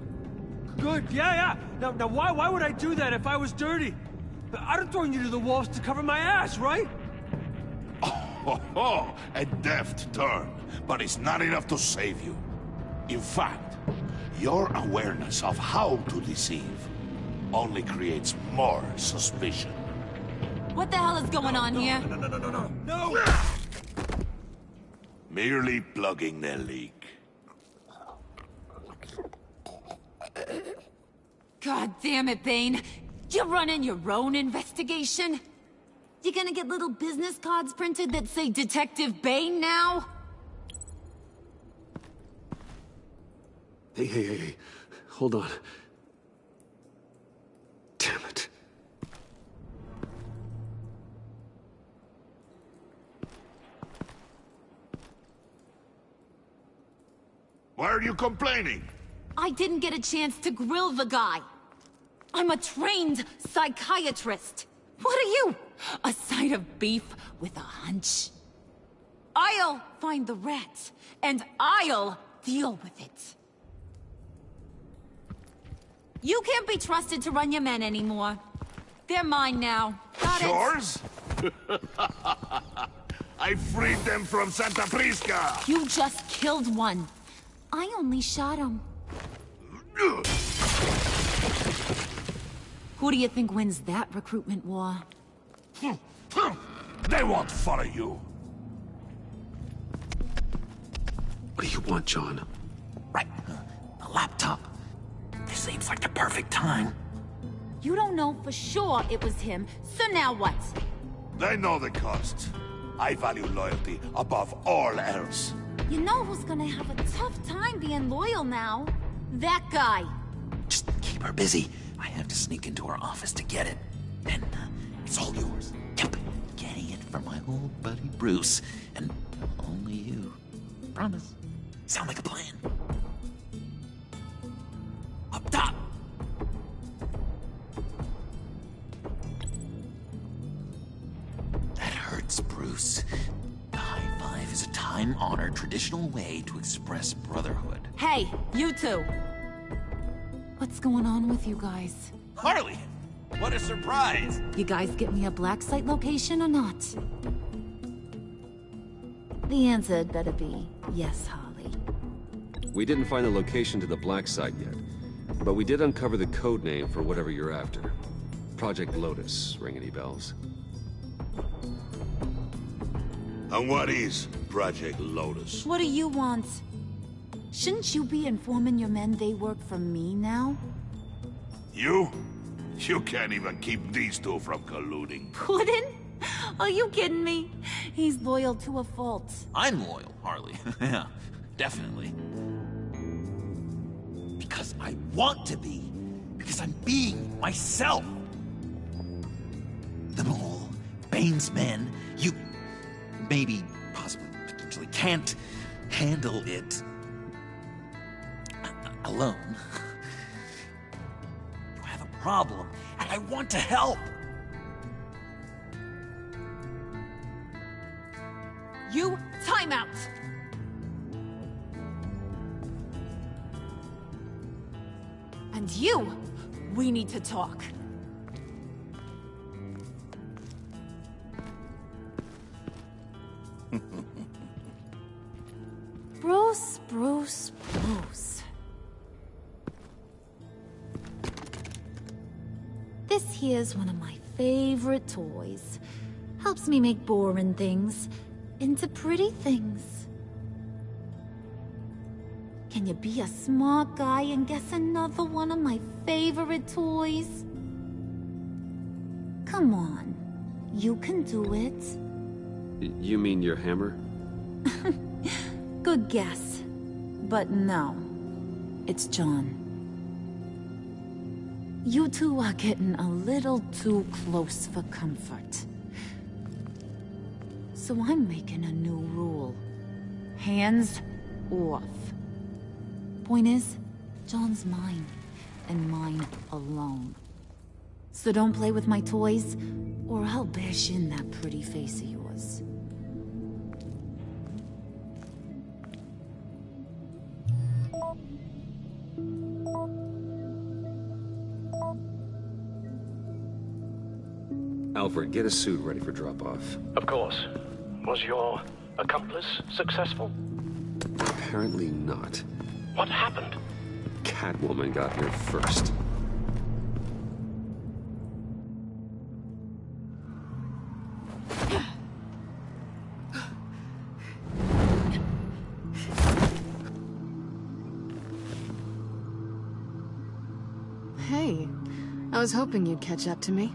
Good, yeah. Now why would I do that if I was dirty? I'd have thrown you to the wolves to cover my ass, right? Oh, a deft turn, but it's not enough to save you. In fact, your awareness of how to deceive only creates more suspicion. What the hell is going on here? No! Merely plugging the leak. God damn it, Bane. You're running your own investigation? You gonna get little business cards printed that say Detective Bane now? Hey. Hold on. Damn it. Why are you complaining? I didn't get a chance to grill the guy. I'm a trained psychiatrist. What are you? A side of beef with a hunch? I'll find the rat, and I'll deal with it. You can't be trusted to run your men anymore. They're mine now. Got it? Yours? I freed them from Santa Prisca! You just killed one. I only shot him. Who do you think wins that recruitment war? They won't follow you. What do you want, John? Right. The laptop. This seems like the perfect time. You don't know for sure it was him, so now what? They know the cost. I value loyalty above all else. You know who's gonna have a tough time being loyal now? That guy. Just keep her busy. I have to sneak into her office to get it. And it's all yours. Yep. Getting it from my old buddy Bruce. And only you. Promise. Sound like a plan. Up top! That hurts, Bruce. The high five is a time-honored traditional way to express brotherhood. Hey, you two. What's going on with you guys? Harley! What a surprise! You guys get me a black site location or not? The answer had better be yes, Harley. We didn't find the location to the black site yet, but we did uncover the code name for whatever you're after. Project Lotus. Ring any bells? And what is Project Lotus? What do you want? Shouldn't you be informing your men they work for me now? You? You can't even keep these two from colluding. Puddin'? Are you kidding me? He's loyal to a fault. I'm loyal, Harley. Yeah, definitely. Because I want to be. Because I'm being myself. The Mole, Bane's men, you maybe, possibly, potentially can't handle it alone. You have a problem, and I want to help. You, time out! And you, we need to talk. Bruce. This here's one of my favorite toys. Helps me make boring things into pretty things. Can you be a smart guy and guess another one of my favorite toys? Come on, you can do it. You mean your hammer? Good guess. But no, it's John. You two are getting a little too close for comfort. So I'm making a new rule. Hands off. Point is, John's mine, and mine alone. So don't play with my toys, or I'll bash in that pretty face of yours. Alfred, get a suit ready for drop-off. Of course. Was your accomplice successful? Apparently not. What happened? Catwoman got here first. Hey, I was hoping you'd catch up to me.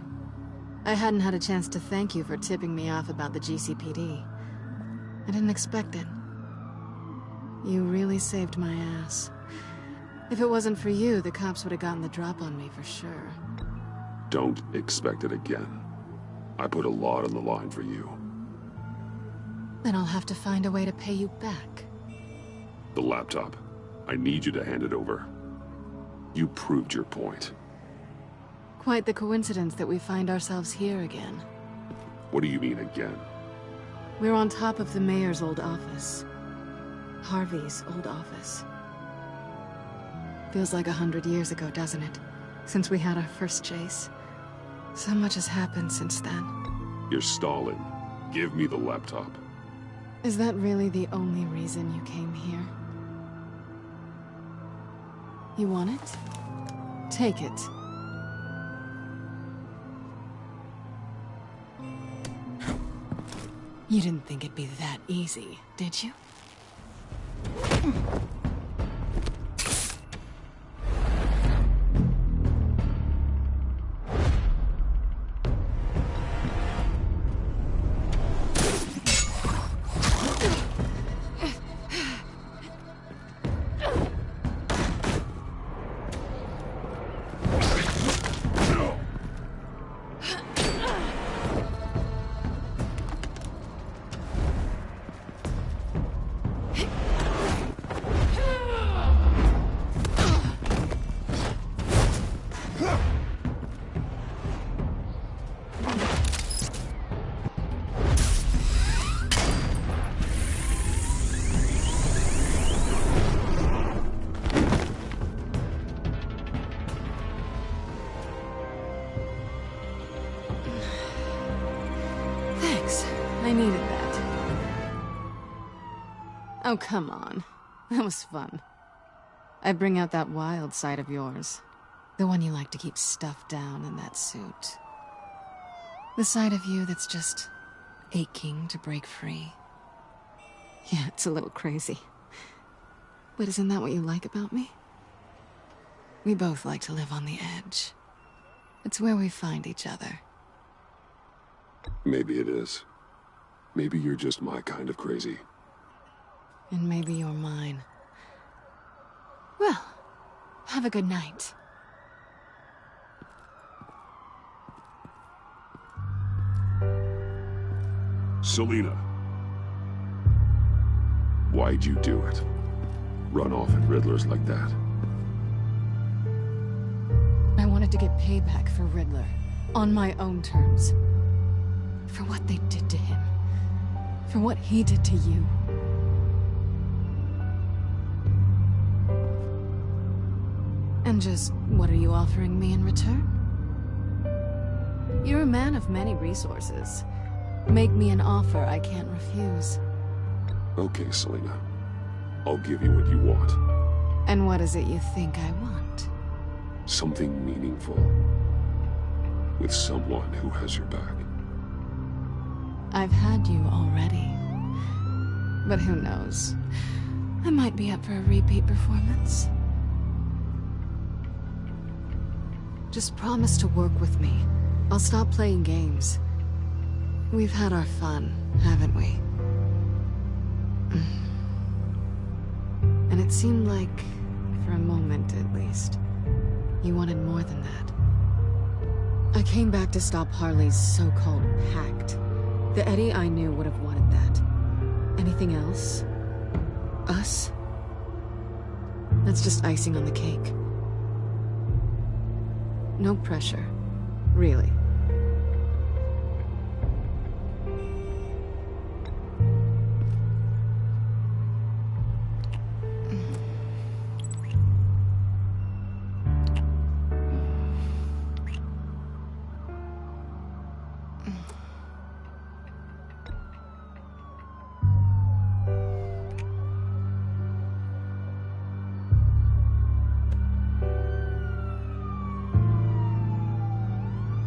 I hadn't had a chance to thank you for tipping me off about the GCPD. I didn't expect it. You really saved my ass. If it wasn't for you, the cops would have gotten the drop on me for sure. Don't expect it again. I put a lot on the line for you. Then I'll have to find a way to pay you back. The laptop. I need you to hand it over. You proved your point. Quite the coincidence that we find ourselves here again. What do you mean again? We're on top of the mayor's old office. Harvey's old office. Feels like 100 years ago, doesn't it? Since we had our first chase. So much has happened since then. You're stalling. Give me the laptop. Is that really the only reason you came here? You want it? Take it. You didn't think it'd be that easy, did you? I needed that. Oh, come on. That was fun. I bring out that wild side of yours. The one you like to keep stuffed down in that suit. The side of you that's just aching to break free. Yeah, it's a little crazy. But isn't that what you like about me? We both like to live on the edge. It's where we find each other. Maybe it is. Maybe you're just my kind of crazy. And maybe you're mine. Well, have a good night. Selina. Why'd you do it? Run off at Riddler's like that? I wanted to get payback for Riddler. On my own terms. For what they did to him. For what he did to you. And just, what are you offering me in return? You're a man of many resources. Make me an offer I can't refuse. Okay, Selina. I'll give you what you want. And what is it you think I want? Something meaningful. With someone who has your back. I've had you already. But who knows? I might be up for a repeat performance. Just promise to work with me. I'll stop playing games. We've had our fun, haven't we? And it seemed like, for a moment at least, you wanted more than that. I came back to stop Harley's so-called pact. The Eddie I knew would have wanted that. Anything else? Us? That's just icing on the cake. No pressure. Really.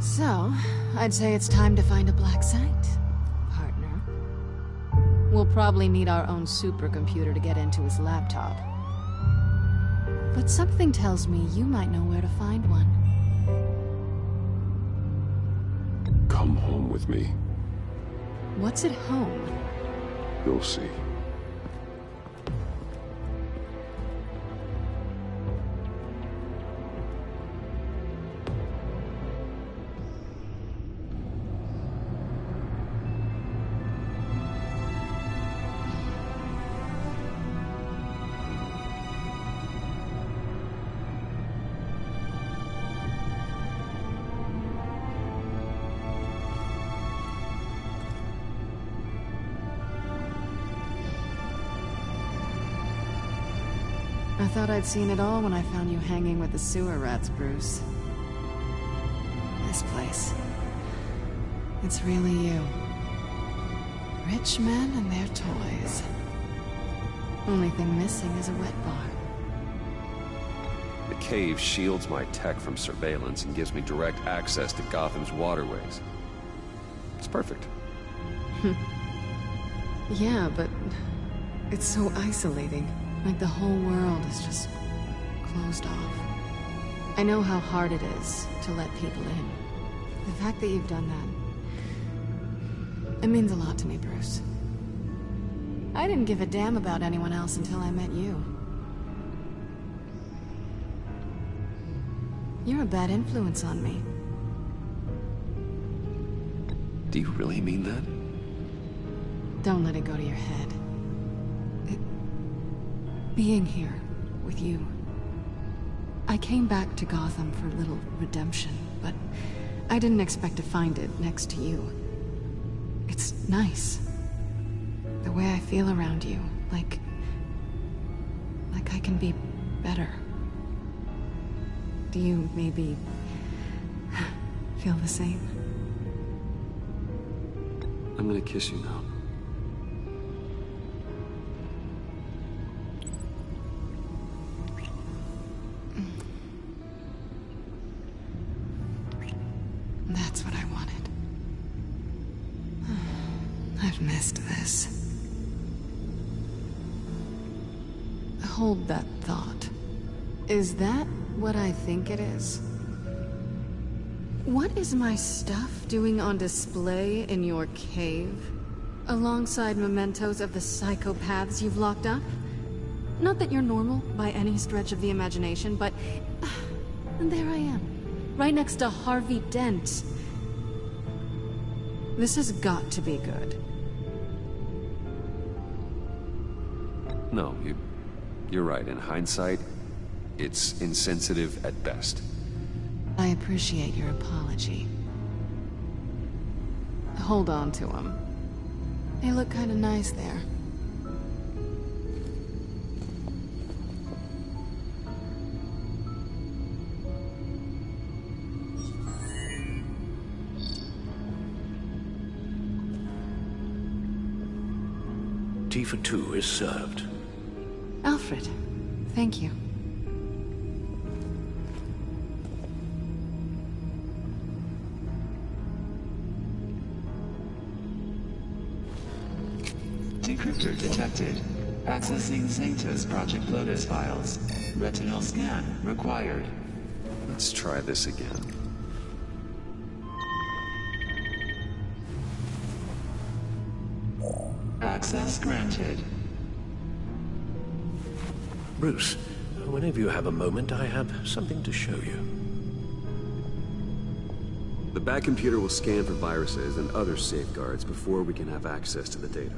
So, I'd say it's time to find a black site, partner. We'll probably need our own supercomputer to get into his laptop. But something tells me you might know where to find one. Come home with me. What's at home? You'll see. I thought I'd seen it all when I found you hanging with the sewer rats, Bruce. This place. It's really you. Rich men and their toys. Only thing missing is a wet bar. The cave shields my tech from surveillance and gives me direct access to Gotham's waterways. It's perfect. Yeah, but it's so isolating. Like the whole world is just closed off. I know how hard it is to let people in. The fact that you've done that, it means a lot to me, Bruce. I didn't give a damn about anyone else until I met you. You're a bad influence on me. Do you really mean that? Don't let it go to your head. Being here with you. I came back to Gotham for a little redemption, but I didn't expect to find it next to you. It's nice. The way I feel around you, like I can be better. Do you maybe feel the same? I'm gonna kiss you now. That's what I wanted. I've missed this. Hold that thought. Is that what I think it is? What is my stuff doing on display in your cave? Alongside mementos of the psychopaths you've locked up? Not that you're normal by any stretch of the imagination, but there I am. Right next to Harvey Dent. This has got to be good. No, you're right. In hindsight, it's insensitive at best. I appreciate your apology. Hold on to them. They look kind of nice there. Tea for two is served. Alfred, thank you. Decryptor detected. Accessing Zeta's Project Lotus files. Retinal scan required. Let's try this again. Access granted. Bruce, whenever you have a moment, I have something to show you. The back computer will scan for viruses and other safeguards before we can have access to the data.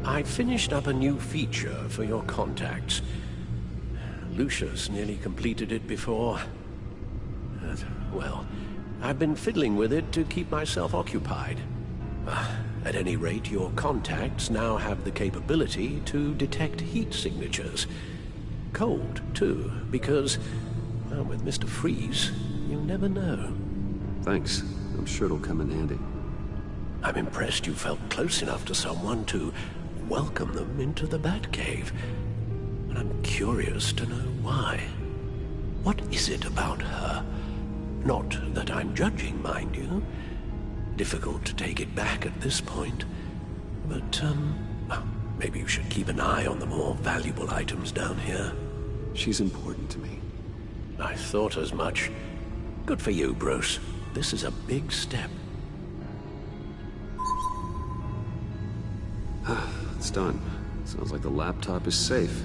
I finished up a new feature for your contacts. Lucius nearly completed it before. Well, I've been fiddling with it to keep myself occupied. At any rate, your contacts now have the capability to detect heat signatures. Cold, too, because, well, with Mr. Freeze, you never know. Thanks. I'm sure it'll come in handy. I'm impressed you felt close enough to someone to welcome them into the Batcave. And I'm curious to know why. What is it about her? Not that I'm judging, mind you. Difficult to take it back at this point. But, maybe you should keep an eye on the more valuable items down here. She's important to me. I thought as much. Good for you, Bruce. This is a big step. It's done. Sounds like the laptop is safe.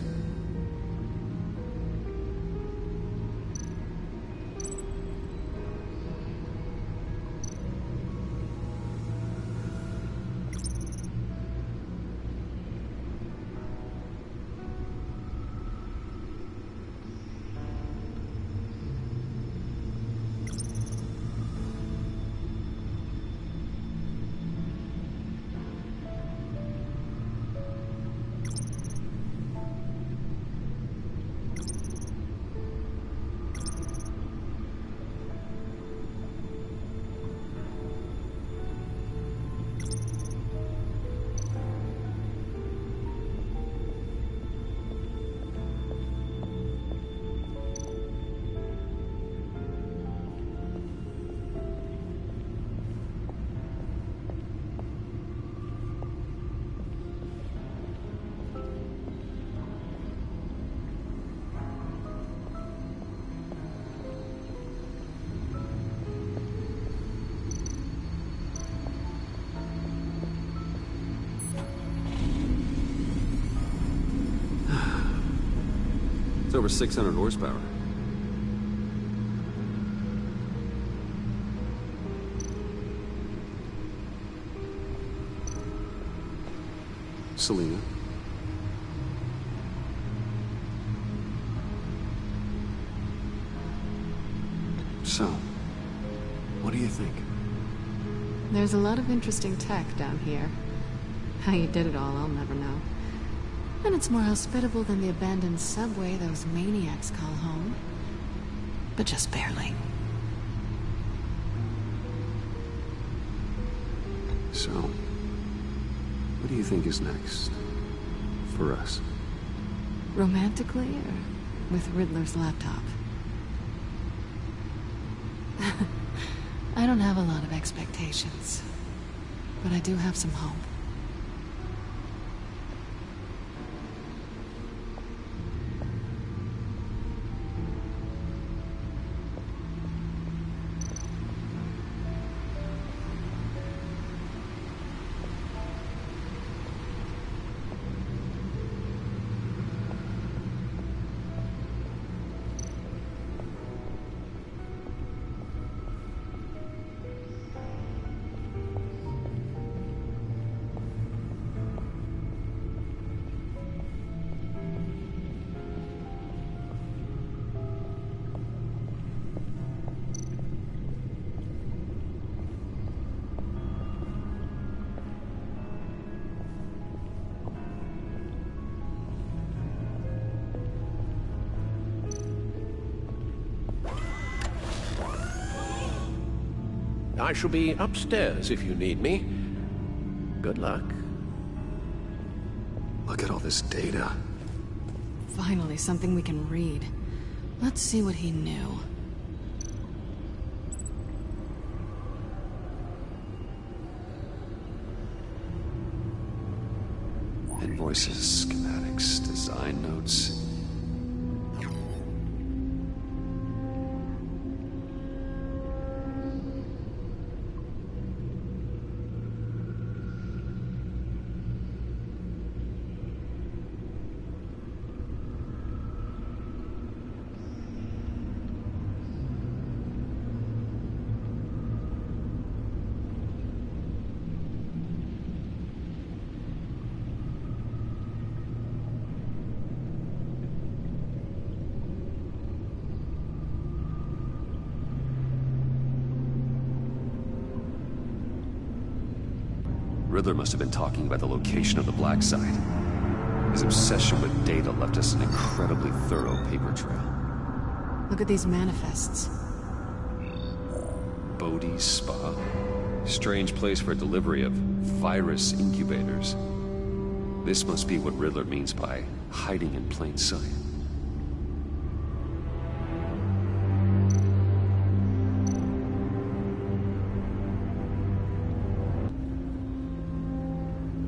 It's over 600 horsepower. Selina. So, what do you think? There's a lot of interesting tech down here. How you did it all, I'll never know. And it's more hospitable than the abandoned subway those maniacs call home. But just barely. So, what do you think is next? For us? Romantically, or with Riddler's laptop? I don't have a lot of expectations. But I do have some hope. I shall be upstairs if you need me. Good luck. Look at all this data. Finally, something we can read. Let's see what he knew. Invoices, schematics, design notes. Riddler must have been talking about the location of the Black Site. His obsession with data left us an incredibly thorough paper trail. Look at these manifests. Bodhi's Spa? Strange place for delivery of virus incubators. This must be what Riddler means by hiding in plain sight.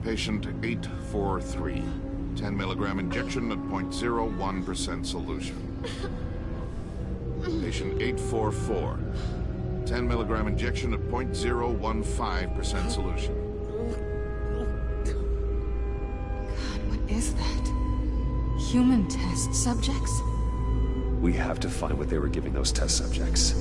Patient 843. 10 milligram injection at 0.01% solution. Patient 844. 10 milligram injection at 0.015% solution. God, what is that? Human test subjects? We have to find what they were giving those test subjects.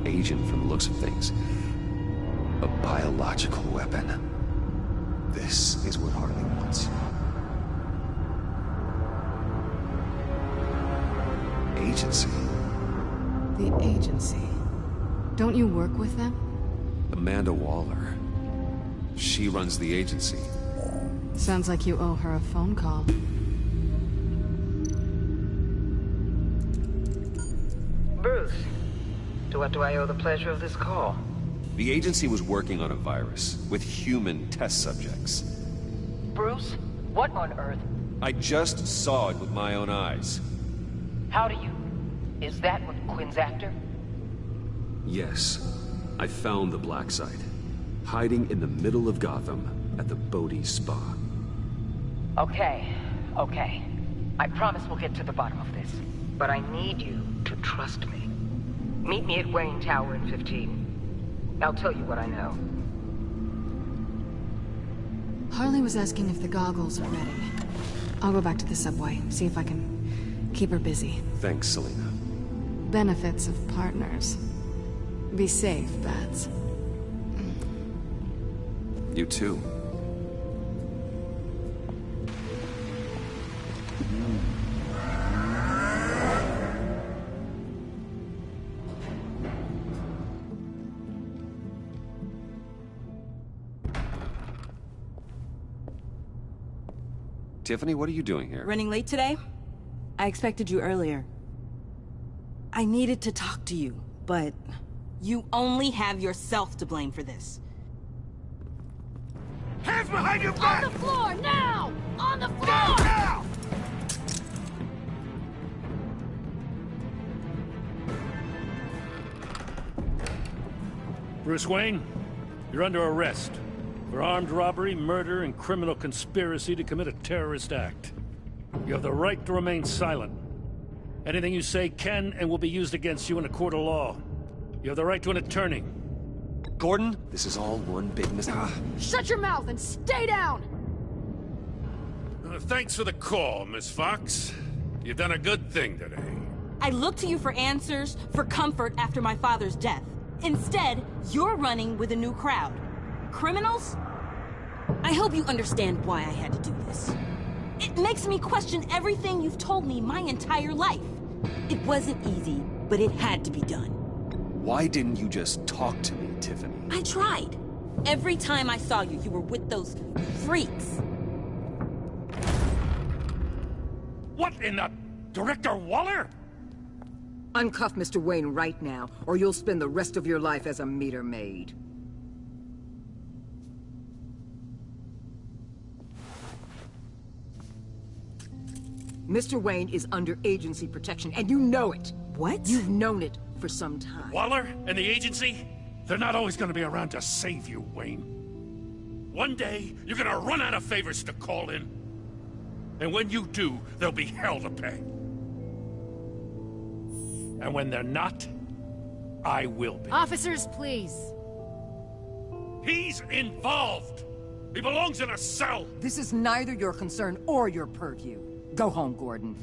Agent from the looks of things. A biological weapon. This is what Harley wants. Agency. The Agency. Don't you work with them? Amanda Waller. She runs the Agency. Sounds like you owe her a phone call. Bruce. To what do I owe the pleasure of this call? The Agency was working on a virus with human test subjects. Bruce? What on earth? I just saw it with my own eyes. How do you... Is that what Quinn's after? Yes. I found the Black Site. Hiding in the middle of Gotham at the Bodhi Spa. Okay. I promise we'll get to the bottom of this. But I need you to trust me. Meet me at Wayne Tower in 15. I'll tell you what I know. Harley was asking if the goggles are ready. I'll go back to the subway, see if I can keep her busy. Thanks, Selina. Benefits of partners. Be safe, Bats. You too. Tiffany, what are you doing here? Running late today? I expected you earlier. I needed to talk to you, but you only have yourself to blame for this. Hands behind your back! On the floor, now! On the floor! Now! Bruce Wayne, you're under arrest for armed robbery, murder, and criminal conspiracy to commit a terrorist act. You have the right to remain silent. Anything you say can and will be used against you in a court of law. You have the right to an attorney. Gordon, this is all one big Shut your mouth and stay down! Thanks for the call, Miss Fox. You've done a good thing today. I looked to you for answers, for comfort after my father's death. Instead, you're running with a new crowd. Criminals? I hope you understand why I had to do this. It makes me question everything you've told me my entire life. It wasn't easy, but it had to be done. Why didn't you just talk to me, Tiffany? I tried. Every time I saw you, you were with those freaks. What in the... Director Waller? Uncuff Mr. Wayne right now, or you'll spend the rest of your life as a meter maid. Mr. Wayne is under agency protection, and you know it. What? You've known it for some time. Waller and the agency? They're not always gonna be around to save you, Wayne. One day, you're gonna run out of favors to call in. And when you do, there'll be hell to pay. And when they're not, I will be. Officers, please. He's involved! He belongs in a cell! This is neither your concern or your purview. Go home, Gordon.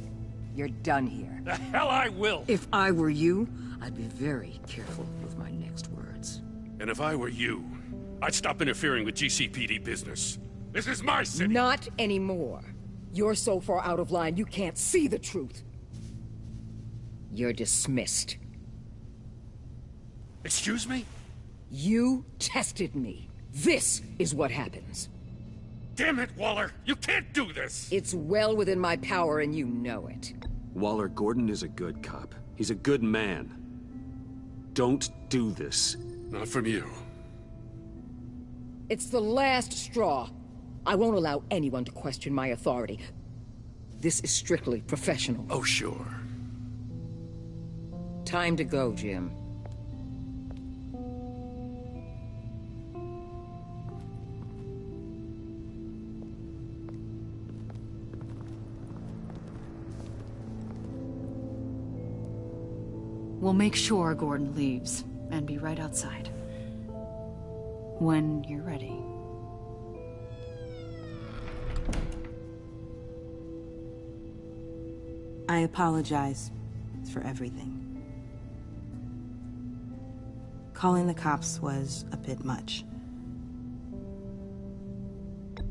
You're done here. The hell I will! If I were you, I'd be very careful with my next words. And if I were you, I'd stop interfering with GCPD business. This is my city! Not anymore. You're so far out of line, you can't see the truth. You're dismissed. Excuse me? You tested me. This is what happens. Damn it, Waller! You can't do this! It's well within my power and you know it. Waller, Gordon is a good cop. He's a good man. Don't do this. Not from you. It's the last straw. I won't allow anyone to question my authority. This is strictly professional. Oh, sure. Time to go, Jim. We'll make sure Gordon leaves, and be right outside. When you're ready. I apologize for everything. Calling the cops was a bit much.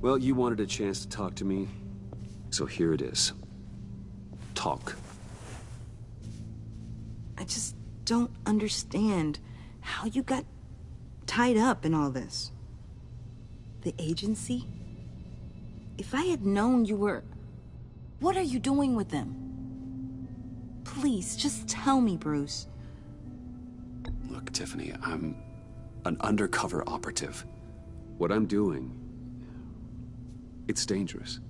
Well, you wanted a chance to talk to me, so here it is. Talk. I just don't understand how you got tied up in all this. The agency? If I had known you were... What are you doing with them? Please, just tell me, Bruce. Look, Tiffany, I'm an undercover operative. What I'm doing... it's dangerous.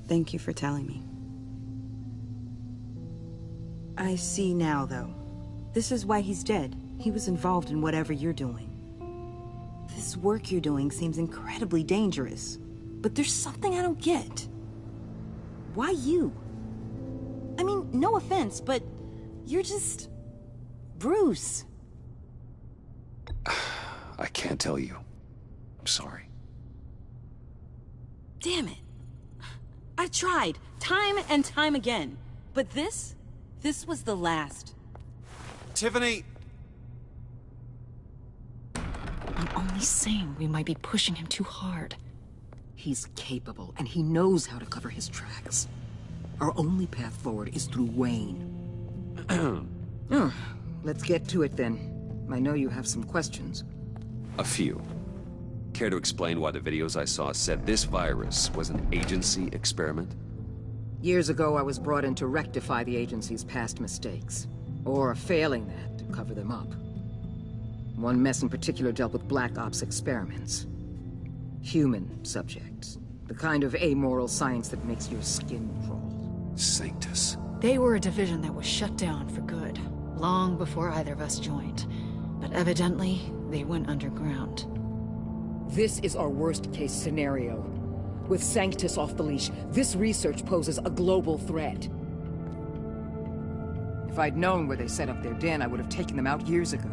Thank you for telling me. I see now, though. This is why he's dead. He was involved in whatever you're doing. This work you're doing seems incredibly dangerous. But there's something I don't get. Why you? I mean, no offense, but you're just... Bruce. I can't tell you. I'm sorry. Damn it. I tried, time and time again. But this was the last. Tiffany! I'm only saying we might be pushing him too hard. He's capable, and he knows how to cover his tracks. Our only path forward is through Wayne. Let's get to it then. I know you have some questions. A few. Care to explain why the videos I saw said this virus was an agency experiment? Years ago, I was brought in to rectify the agency's past mistakes. Or, failing that, to cover them up. One mess in particular dealt with Black Ops experiments. Human subjects. The kind of amoral science that makes your skin crawl. Sanctus. They were a division that was shut down for good, long before either of us joined. But evidently, they went underground. This is our worst-case scenario. With Sanctus off the leash, this research poses a global threat. If I'd known where they set up their den, I would have taken them out years ago.